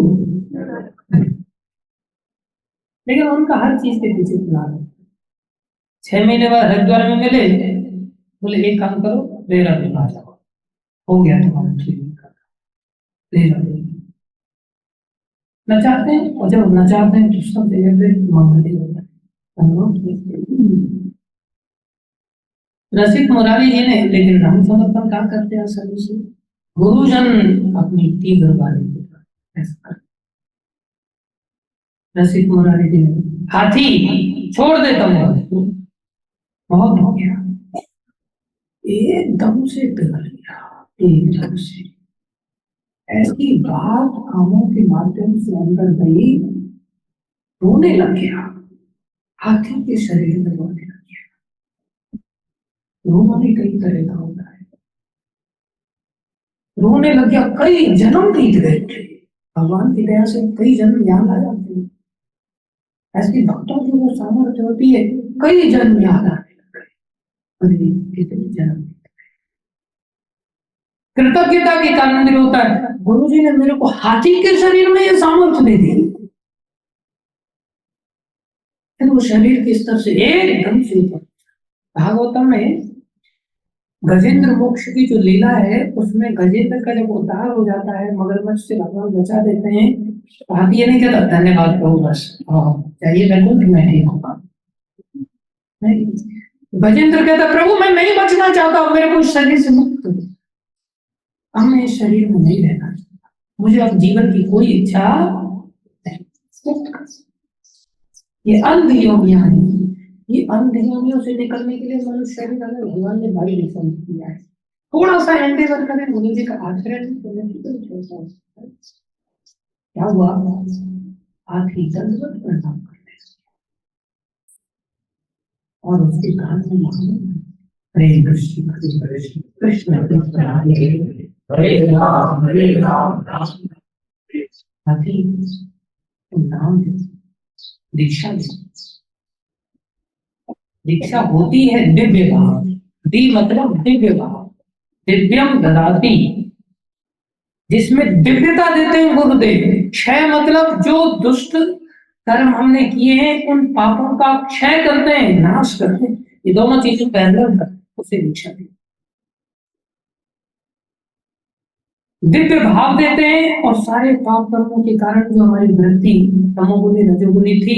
लेकिन उनका हर चीज के पीछे प्लान। 6 महीने बाद हरिद्वार में मिले, बोले एक काम करो, देहरादून आ जाओ, हो गया तुम्हारा ट्रेनिंग का। देहरादून नचाते हैं, और जब नचाते हैं तो सब जगह पे मंगल होता है। रसिक मुरारी जी ने, लेकिन हम समर्पण क्या करते हैं सभी से? गुरुजन अपनी तीव्र बारी ऐसा कर। रसिक मुरारी जी ने हाथी छोड़ देता हूँ, बहुत हो गया, एकदम से पिघल गया, एकदम से ऐसी बात कामों के माध्यम से अंदर गई, रोने लग गया, हाथी के शरीर में रोने लग गया। रोना भी कई तरह का होता है। रोने लग गया, कई जन्म बीत गए थे, भगवान की दया से कई जन्म याद आ जाते हैं। ऐसे भक्तों की वो सामर्थ्य होती है, कई जन्म याद आने लग गए, कितने जन्म। कृतज्ञता के कारण भी होता है, गुरु जी ने मेरे को हाथी के शरीर में ये सामर्थ्य दे दी। फिर वो शरीर के स्तर से एकदम से भागवतम में गजेंद्र मोक्ष की जो लीला है, उसमें गजेंद्र का जब उद्धार हो जाता है, मगरमच्छ से भगवान बचा देते हैं, तो हाथी ये नहीं कहता धन्यवाद प्रभु बस चाहिए वैकुंठ में ठीक होगा, नहीं। गजेंद्र कहता प्रभु मैं नहीं बचना चाहता, मेरे को शरीर से मुक्त दो, अब मैं इस शरीर में नहीं रहना चाहता, मुझे अब जीवन की कोई इच्छा नहीं। ये अंध योगियां हैं, ये अंध योगियों से निकलने के लिए मनुष्य शरीर अगर भगवान ने भारी डिफाइन किया है, थोड़ा सा एंडेवर करें, गुरु जी का आश्रय क्या हुआ? आखिरी दंडवत प्रणाम करते और उसके कान में हरे कृष्ण कृष्ण कृष्ण हरे राम राम। हाथी नाम दीक्षा, दीक्षा होती है दिव्य भाव, दी मतलब दिव्य भाव, दिव्यम ददाति, जिसमें दिव्यता देते हैं गुरुदेव। क्षय मतलब जो दुष्ट कर्म हमने किए हैं उन पापों का क्षय करते हैं, नाश करते हैं, ये दोनों चीजें पहले उसे दीक्षा दी। दिव्य भाव देते हैं और सारे पाप कर्मों के कारण जो हमारी वृत्ति तमोगुनी रजोगुनी थी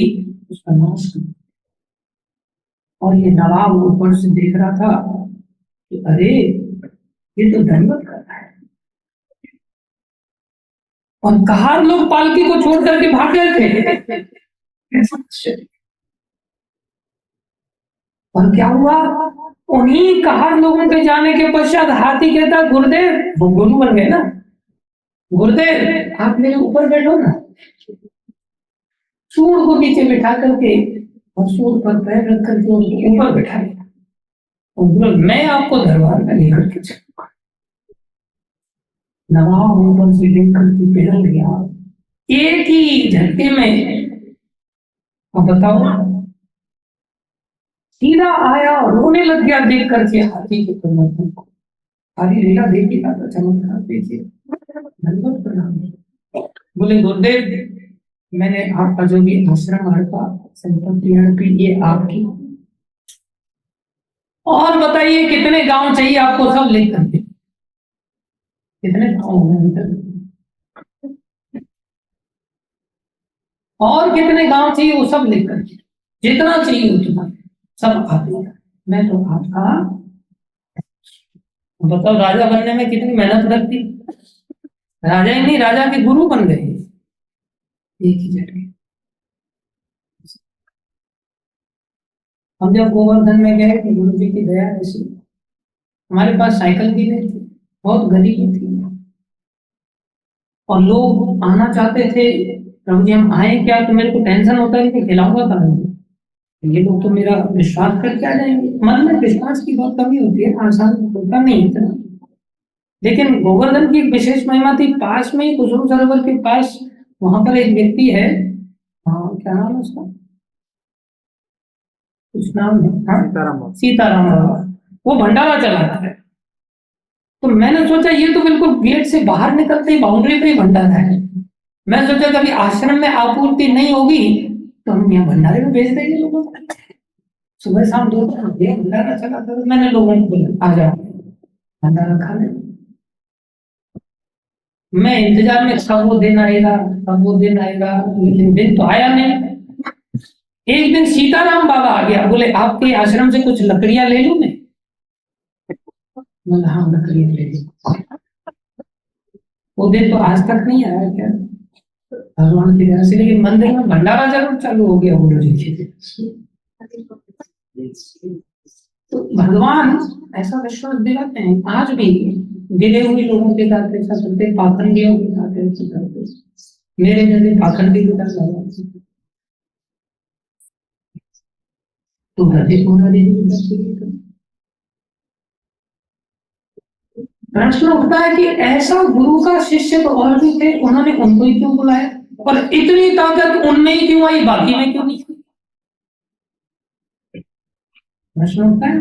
उसका नाश करते। और ये नवाब ऊपर से देख रहा था कि अरे ये तो दंडवत कर रहा है, और कहार लोग पालकी को छोड़ करके भाग गए थे। और क्या हुआ? उन्हीं कहार लोगों के जाने के पश्चात हाथी कहता गुरुदेव, वो गुरु बन गए ना, गुरुदेव आप मेरे ऊपर बैठो ना, सूर को पीछे बिठा करके और सूर पर पैर रख करके उनके ऊपर बैठा लिया, और मैं आपको दरबार में लेकर के चलूंगा। नवाब ऊपर से देख करके पिघल गया एक ही झटके में। अब बताओ, सीधा आया रोने लग गया देख करके हाथी के परिवर्तन को। सारी लीला देखी था, चमत्कार देखिए, धन्यवाद प्रणाम। बोले गुरुदेव मैंने आपका जो भी आश्रम का संपत्ति की, ये आपकी। और बताइए कितने गांव चाहिए आपको, सब लिख करके। कितने गांव होंगे, और कितने गांव चाहिए वो सब लिख करके, जितना चाहिए उतना सब आप देगा। मैं तो आपका, बताओ राजा बनने में कितनी मेहनत लगती। राजा ही नहीं, राजा के गुरु बन गए एक ही जगह। हम जब गोवर्धन में गए तो गुरु जी की दया ऐसी, हमारे पास साइकिल भी नहीं थी, बहुत गरीबी थी, और लोग आना चाहते थे, प्रभु जी हम आए क्या, तो मेरे को टेंशन होता है कि खिलाऊंगा कहाँ, ये लोग तो मेरा विश्वास करके आ जाएंगे। मन में विश्वास की बहुत कमी होती है, आसान होता नहीं इतना। लेकिन गोवर्धन की एक विशेष महिमा थी, पास में ही कुसुम सरोवर के पास, वहां पर एक व्यक्ति है, हाँ क्या नाम है उसका, कुछ नाम है, हाँ सीताराम बाबा, वो भंडारा चलाता है। तो मैंने सोचा ये तो बिल्कुल गेट से बाहर निकलते ही बाउंड्री पे ही भंडारा है। मैं सोचा कभी आश्रम में आपूर्ति नहीं होगी तो हम यहाँ भंडारे में भेज देंगे लोगों को, सुबह शाम 2 टाइम ये भंडारा चलाता है। मैंने लोगों को बोला आ जाओ भंडारा खा ले। मैं इंतजार में कब वो दिन आएगा, कब वो दिन आएगा, लेकिन दिन तो आया नहीं। एक दिन सीताराम बाबा आ गया, बोले आपके आश्रम से कुछ लकड़ियां ले लूं मैं। मैंने हाँ लकड़ियां ले ली। वो दिन तो आज तक नहीं आया क्या, भगवान की दया से, लेकिन मंदिर में भंडारा जरूर चालू हो गया गुरु जी के। तो भगवान ऐसा विश्वास दिलाते हैं आज भी, गिरे हुए लोगों के साथ ऐसा करते, पाखंडियों के साथ ऐसा करते, मेरे जैसे पाखंडी के साथ लगा तो प्रश्न उठता है कि ऐसा गुरु का शिष्य तो और भी थे, उन्होंने उनको ही क्यों बुलाया, और इतनी ताकत उनमें ही क्यों आई, बाकी में क्यों नहीं। प्रश्न उठता है।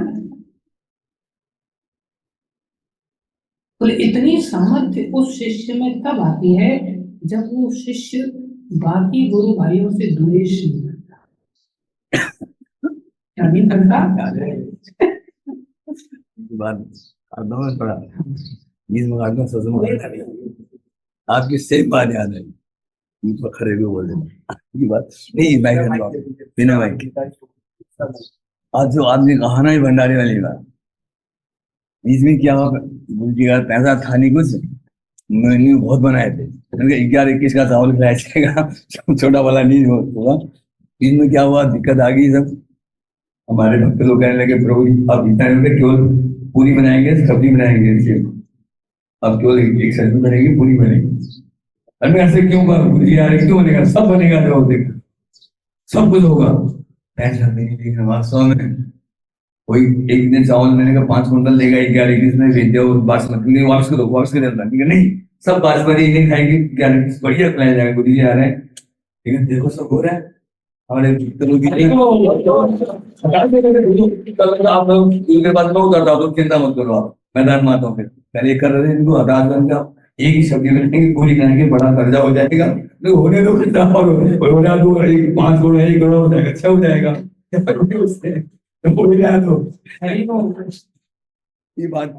तो इतनी सामर्थ्य उस शिष्य में तब आती है जब वो शिष्य बाकी गुरु भाइयों से द्वेष नहीं करता। क्या नहीं करता, आपकी सेम बात याद है, खड़े भी बोल देना ये बात नहीं, बिना भाई आज जो आदमी कहा ना भंडारे वाली बात, बीच में क्या हुआ, गुरु जी का पैसा था नहीं कुछ, मेन्यू बहुत बनाए थे, 11-21 का चावल खिलाया जाएगा, छोटा वाला नहीं होगा। बीच में क्या हुआ, दिक्कत आ गई, सब हमारे भक्त लोग कहने लगे प्रभु जी अब इतना केवल पूरी बनाएंगे, सब्जी बनाएंगे, अब केवल एक सब्जी बनेगी, पूरी बनेगी। अरे ऐसे क्यों गुरु जी यार, क्यों बनेगा, सब बनेगा, सब कुछ होगा। ऐसा नहीं, वास्तव में कोई एक दिन चावल मैंने कहा 5 कुंटल लेगा, 11-21 में भेज दिया, बासमती वापस करो, वापस कर देता नहीं, सब बासमती नहीं खाएंगे, 11-21 बढ़िया खिलाया जाएगा, गुरु जी आ रहे हैं, लेकिन देखो सब हो रहा है हमारे आप लोग इनके पास में उतरता हो तो चिंता मत करो, आप मैदान में आता हूँ, फिर पहले कर रहे थे इनको हटात बन जाओ, एक ही सब्जी बनाएंगे, पूरी बनाएंगे, बड़ा कर्जा हो जाएगा, तो होने दो, 5 करोड़ 1 करोड़ हो जाएगा, अच्छा हो जाएगा, ये बात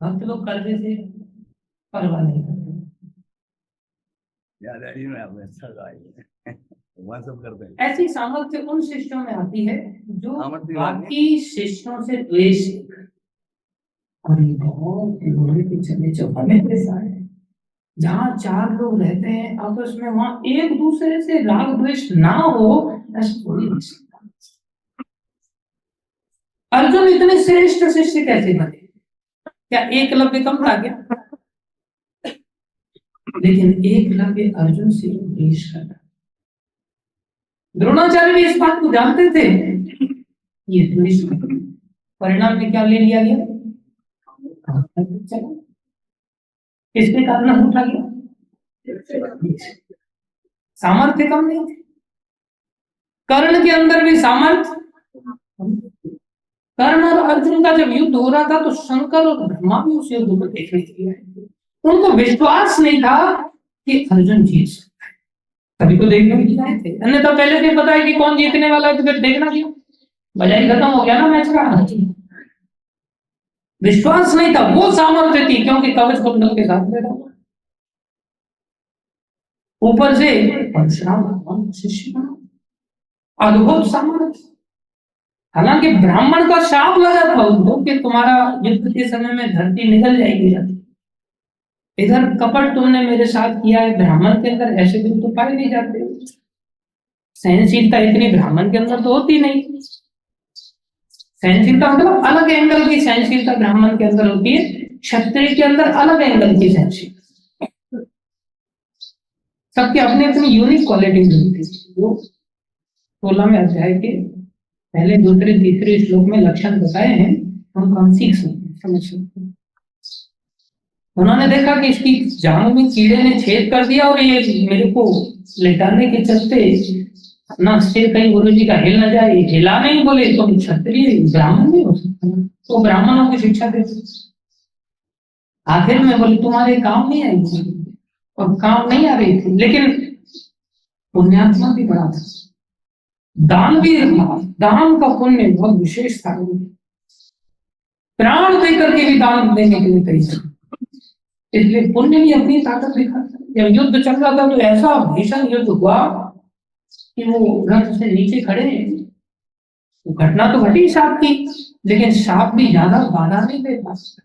हम तो लोग कर्जे से परवाह नहीं करते, सब करते हैं। ऐसी सामर्थ्य उन शिष्यों में आती है जो बाकी शिष्यों से द्वेष, और ये बहुत चले चौपाने जैसा है, जहाँ 4 लोग रहते हैं आपस में, वहां एक दूसरे से राग द्वेष ना हो, ऐसा कोई नहीं सकता। अर्जुन इतने श्रेष्ठ शिष्य कैसे बने, क्या एकलव्य कम था क्या? लेकिन एकलव्य अर्जुन से द्वेष करता, द्रोणाचार्य भी इस बात को जानते थे, ये द्वेष, परिणाम में क्या ले लिया गया, किसके कारण उठा गया, सामर्थ्य कम नहीं थे, कर्ण के अंदर भी सामर्थ्य, कर्ण और अर्जुन का जब युद्ध हो रहा था तो शंकर और ब्रह्मा भी उस युद्ध को देखने के लिए आए थे, उनको विश्वास नहीं था कि अर्जुन जीत सकता है। कभी तो देखने के लिए आए थे, अन्यथा पहले से पता है कि कौन जीतने वाला है, तो फिर देखना क्यों? बजाय खत्म हो गया ना मैच का। विश्वास नहीं था, वो सामर्थ्य थी, क्योंकि कवच कुंडल के साथ बैठा हुआ। ऊपर से परशुराम भगवान शिष्य बना, अद्भुत सामर्थ्य। हालांकि ब्राह्मण का शाप लगा था उनको कि तुम्हारा युद्ध के समय में धरती निकल जाएगी। इधर कपट तुमने मेरे साथ किया है, ब्राह्मण के अंदर ऐसे गुण तो पाए नहीं जाते। सहनशीलता इतनी ब्राह्मण के अंदर तो होती नहीं। सहनशीलता मतलब अलग एंगल की सहनशीलता ब्राह्मण के अंदर होती है, क्षत्रिय के अंदर अलग एंगल की सहनशीलता। सबकी अपनी अपनी यूनिक क्वालिटीज होती है। वो 16वें अध्याय के पहले, दूसरे, तीसरे श्लोक में लक्षण बताए हैं, हम सीख सकते हैं, समझ सकते हैं। उन्होंने देखा कि इसकी जांघ में कीड़े ने छेद कर दिया और ये मेरे को लेटाने के चलते अपना सिर कहीं गुरु जी का हिल न जाए, हिला नहीं, बोले तुम क्षत्रिय ब्राह्मण नहीं हो सकता। तो ब्राह्मणों की शिक्षा देते। आखिर में बोले तुम्हारे काम नहीं आएगी, और काम नहीं आ रही थी, लेकिन पुण्यात्मा भी बड़ा था, दान भी था। दान का पुण्य बहुत विशेष था, प्राण देकर के भी दान देने के लिए तैयार। इसलिए पुण्य भी अपनी ताकत दिखाता है। जब युद्ध चल रहा था तो ऐसा भीषण युद्ध हुआ कि वो रथ से नीचे खड़े हैं। तो घटना तो घटी साप की, लेकिन साप भी ज्यादा बाधा नहीं दे पाता।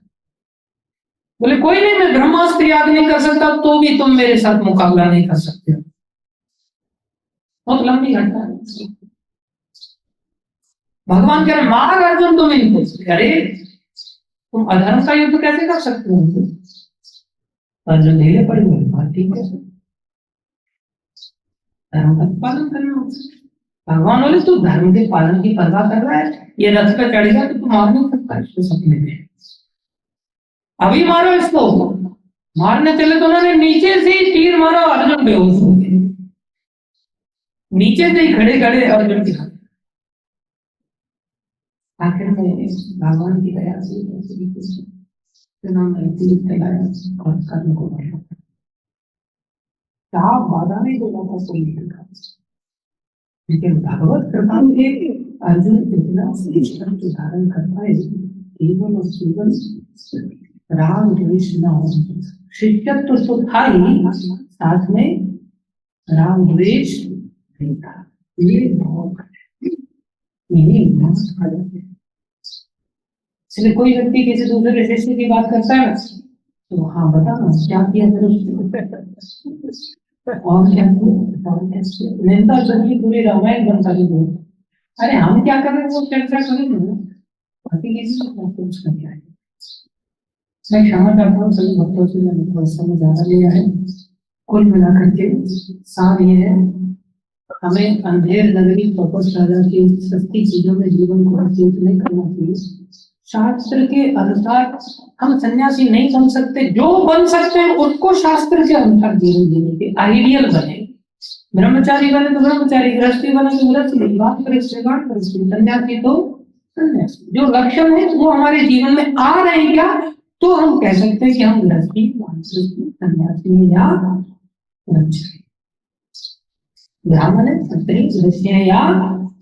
बोले कोई नहीं, मैं ब्रह्मास्त्र याद नहीं कर सकता, तो भी तुम मेरे साथ मुकाबला नहीं कर सकते। बहुत लंबी घटना है। भगवान कह रहे मार अर्जुन तुम इनको। अरे तुम अधर्म का युद्ध कैसे कर सकते हो? अर्जुन ढीले पड़े हुए, बात ठीक है, धर्म का पालन करना। भगवान बोले तू धर्म के पालन की परवाह कर रहा है, ये रथ पे चढ़ गया तो तू मार नहीं सकता इसको सपने में। अभी मारो इसको। मारने चले तो उन्होंने नीचे से ही तीर मारा, अर्जुन बेहोश हो गए। नीचे से ही खड़े खड़े अर्जुन की हालत। आखिर में भगवान की दया से तीर चलाया और कर्म को बढ़ा। बाधा नहीं देता था कोई, लेकिन भगवत कृपा से अर्जुन इतना श्रेष्ठ धारण कर पाए, केवल और केवल राग द्वेष न हो। शिष्यत्व तो था ही, साथ में राग द्वेष नहीं था। ये बहुत इसलिए कोई व्यक्ति किसी दूसरे शिष्य की बात करता है तो हाँ बता ना क्या किया फिर और क्या निंदा चली पूरी रामायण बनता है। अरे हम क्या कर रहे हैं वो चर्चा करेंगे उसका क्या है। मैं क्षमा चाहता हूँ सभी भक्तों से, मैंने थोड़ा समय ज्यादा लिया है। कुल मिलाकर के सार ये है, हमें अंधेर नगरी कपट राजा की सस्ती चीजों में जीवन को अर्जित नहीं करना चाहिए। शास्त्र के अनुसार हम सन्यासी नहीं बन सकते, जो बन सकते हैं उसको शास्त्र के अनुसार जीवन जीने के आइडियल बने। ब्रह्मचारी बने तो ब्रह्मचारी, गृहस्थी बने तो गृहस्थी, विवाह करे सन्यासी तो सन्यासी। जो लक्षण है वो हमारे जीवन में आ रहे हैं क्या, तो हम कह सकते हैं कि हम गृहस्थी, सन्यासी या ब्रह्मचारी, ब्राह्मण है, क्षत्रिय, वैश्य या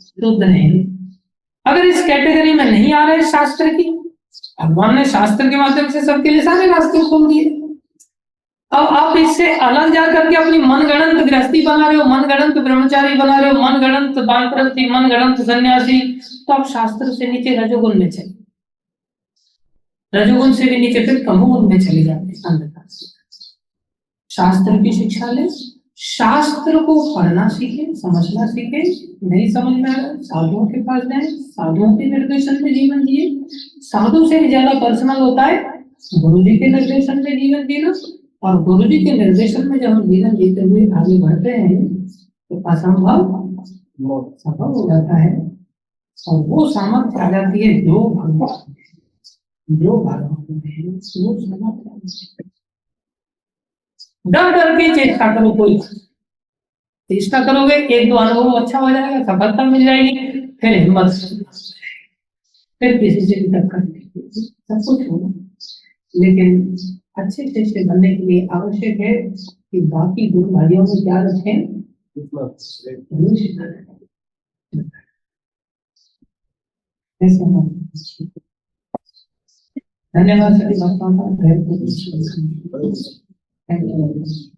शूद्र है। अगर इस कैटेगरी में नहीं आ रहे शास्त्र की, भगवान ने शास्त्र के माध्यम से सबके लिए सारे रास्ते खोल दिए। अब आप इससे अलग जाकर के अपनी मनगढ़ंत गृहस्थी बना रहे हो, मनगढ़ंत ब्रह्मचारी बना रहे हो, मनगढ़ंत वानप्रस्थी, मनगढ़ंत सन्यासी, तो आप शास्त्र से नीचे रजोगुण में चले, रजोगुण से भी नीचे फिर तमोगुण में चले जाते हैं, अंधकार से। शास्त्र की शिक्षा ले, शास्त्र को पढ़ना सीखे, समझना सीखे। नहीं समझ में आ रहा साधुओं के पास जाए, साधुओं के निर्देशन में जीवन जिए। साधु से भी ज्यादा पर्सनल होता है गुरु जी के निर्देशन में जीवन जीना। और गुरु जी के निर्देशन में जब हम जीवन जीते हुए आगे बढ़ते हैं तो असंभव संभव हो जाता है, और वो सामर्थ्य आ जाती है जो भगवान है, वो सामर्थ्य। डर डर के चेष्टा करो, कोई चेष्टा करोगे एक दो अनुभव अच्छा हो जाएगा, सफलता मिल जाएगी, फिर हिम्मत, फिर किसी से भी टक्कर सब कुछ होगा। लेकिन अच्छे शिष्य बनने के लिए आवश्यक है कि बाकी गुण भाइयों में क्या रखें, धन्यवाद सभी भक्तों का।